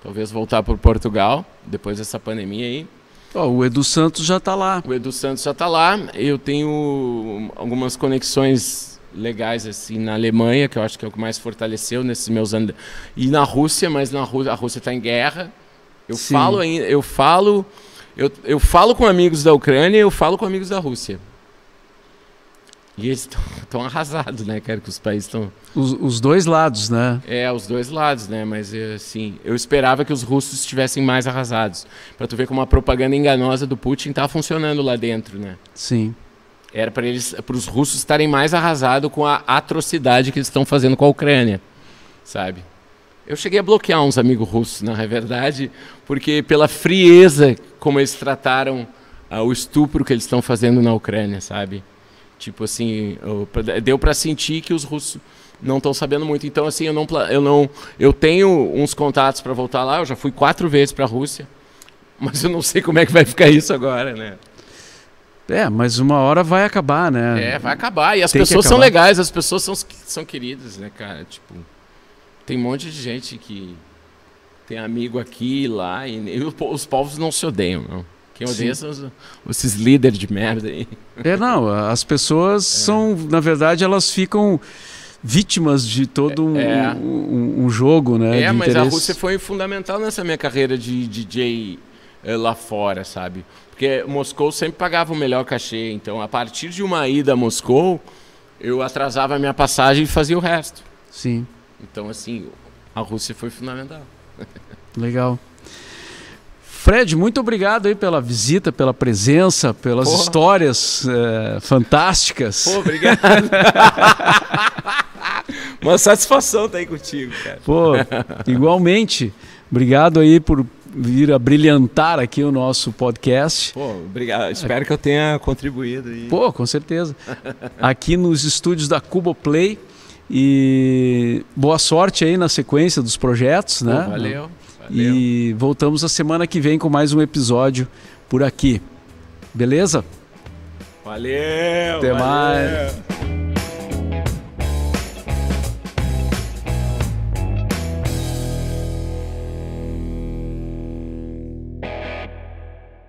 Talvez voltar para Portugal, depois dessa pandemia aí. O Edu Santos já está lá. O Edu Santos já está lá. Eu tenho algumas conexões legais assim na Alemanha, que eu acho que é o que mais fortaleceu nesses meus anos. E na Rússia, mas a Rússia está em guerra. Eu falo com amigos da Ucrânia e eu falo com amigos da Rússia. E eles estão arrasados, né? Quero que os países estão... Os dois lados, né? Os dois lados, né? Mas, assim, eu esperava que os russos estivessem mais arrasados. Para tu ver como a propaganda enganosa do Putin tá funcionando lá dentro, né? Sim. Era para os russos estarem mais arrasados com a atrocidade que eles estão fazendo com a Ucrânia, sabe? Eu cheguei a bloquear uns amigos russos, na verdade, porque pela frieza como eles trataram o estupro que eles estão fazendo na Ucrânia, sabe? Tipo assim, deu para sentir que os russos não estão sabendo muito. Então, assim, eu tenho uns contatos para voltar lá. Eu já fui 4 vezes para a Rússia, mas eu não sei como é que vai ficar isso agora, né? Mas uma hora vai acabar, né? Vai acabar. E as pessoas são legais, as pessoas são queridas, né, cara? Tipo, tem um monte de gente que tem amigo aqui e lá, e os povos não se odeiam, não. Quem odeia são esses líderes de merda aí. As pessoas são, na verdade, elas ficam vítimas de todo um jogo, né? De mas interesse. A Rússia foi fundamental nessa minha carreira de DJ lá fora, sabe? Porque Moscou sempre pagava o melhor cachê, então a partir de uma ida a Moscou, eu atrasava a minha passagem e fazia o resto. Sim. Então, assim, a Rússia foi fundamental. Legal. Fred, muito obrigado aí pela visita, pela presença, pelas histórias fantásticas. Obrigado. Uma satisfação estar aí contigo, cara. Igualmente. Obrigado aí por vir a brilhantar aqui o nosso podcast. Obrigado. Espero que eu tenha contribuído. Com certeza. Aqui nos estúdios da Cuboplay. E boa sorte aí na sequência dos projetos, né? Valeu. E voltamos a semana que vem com mais um episódio por aqui. Beleza? Valeu! Até mais!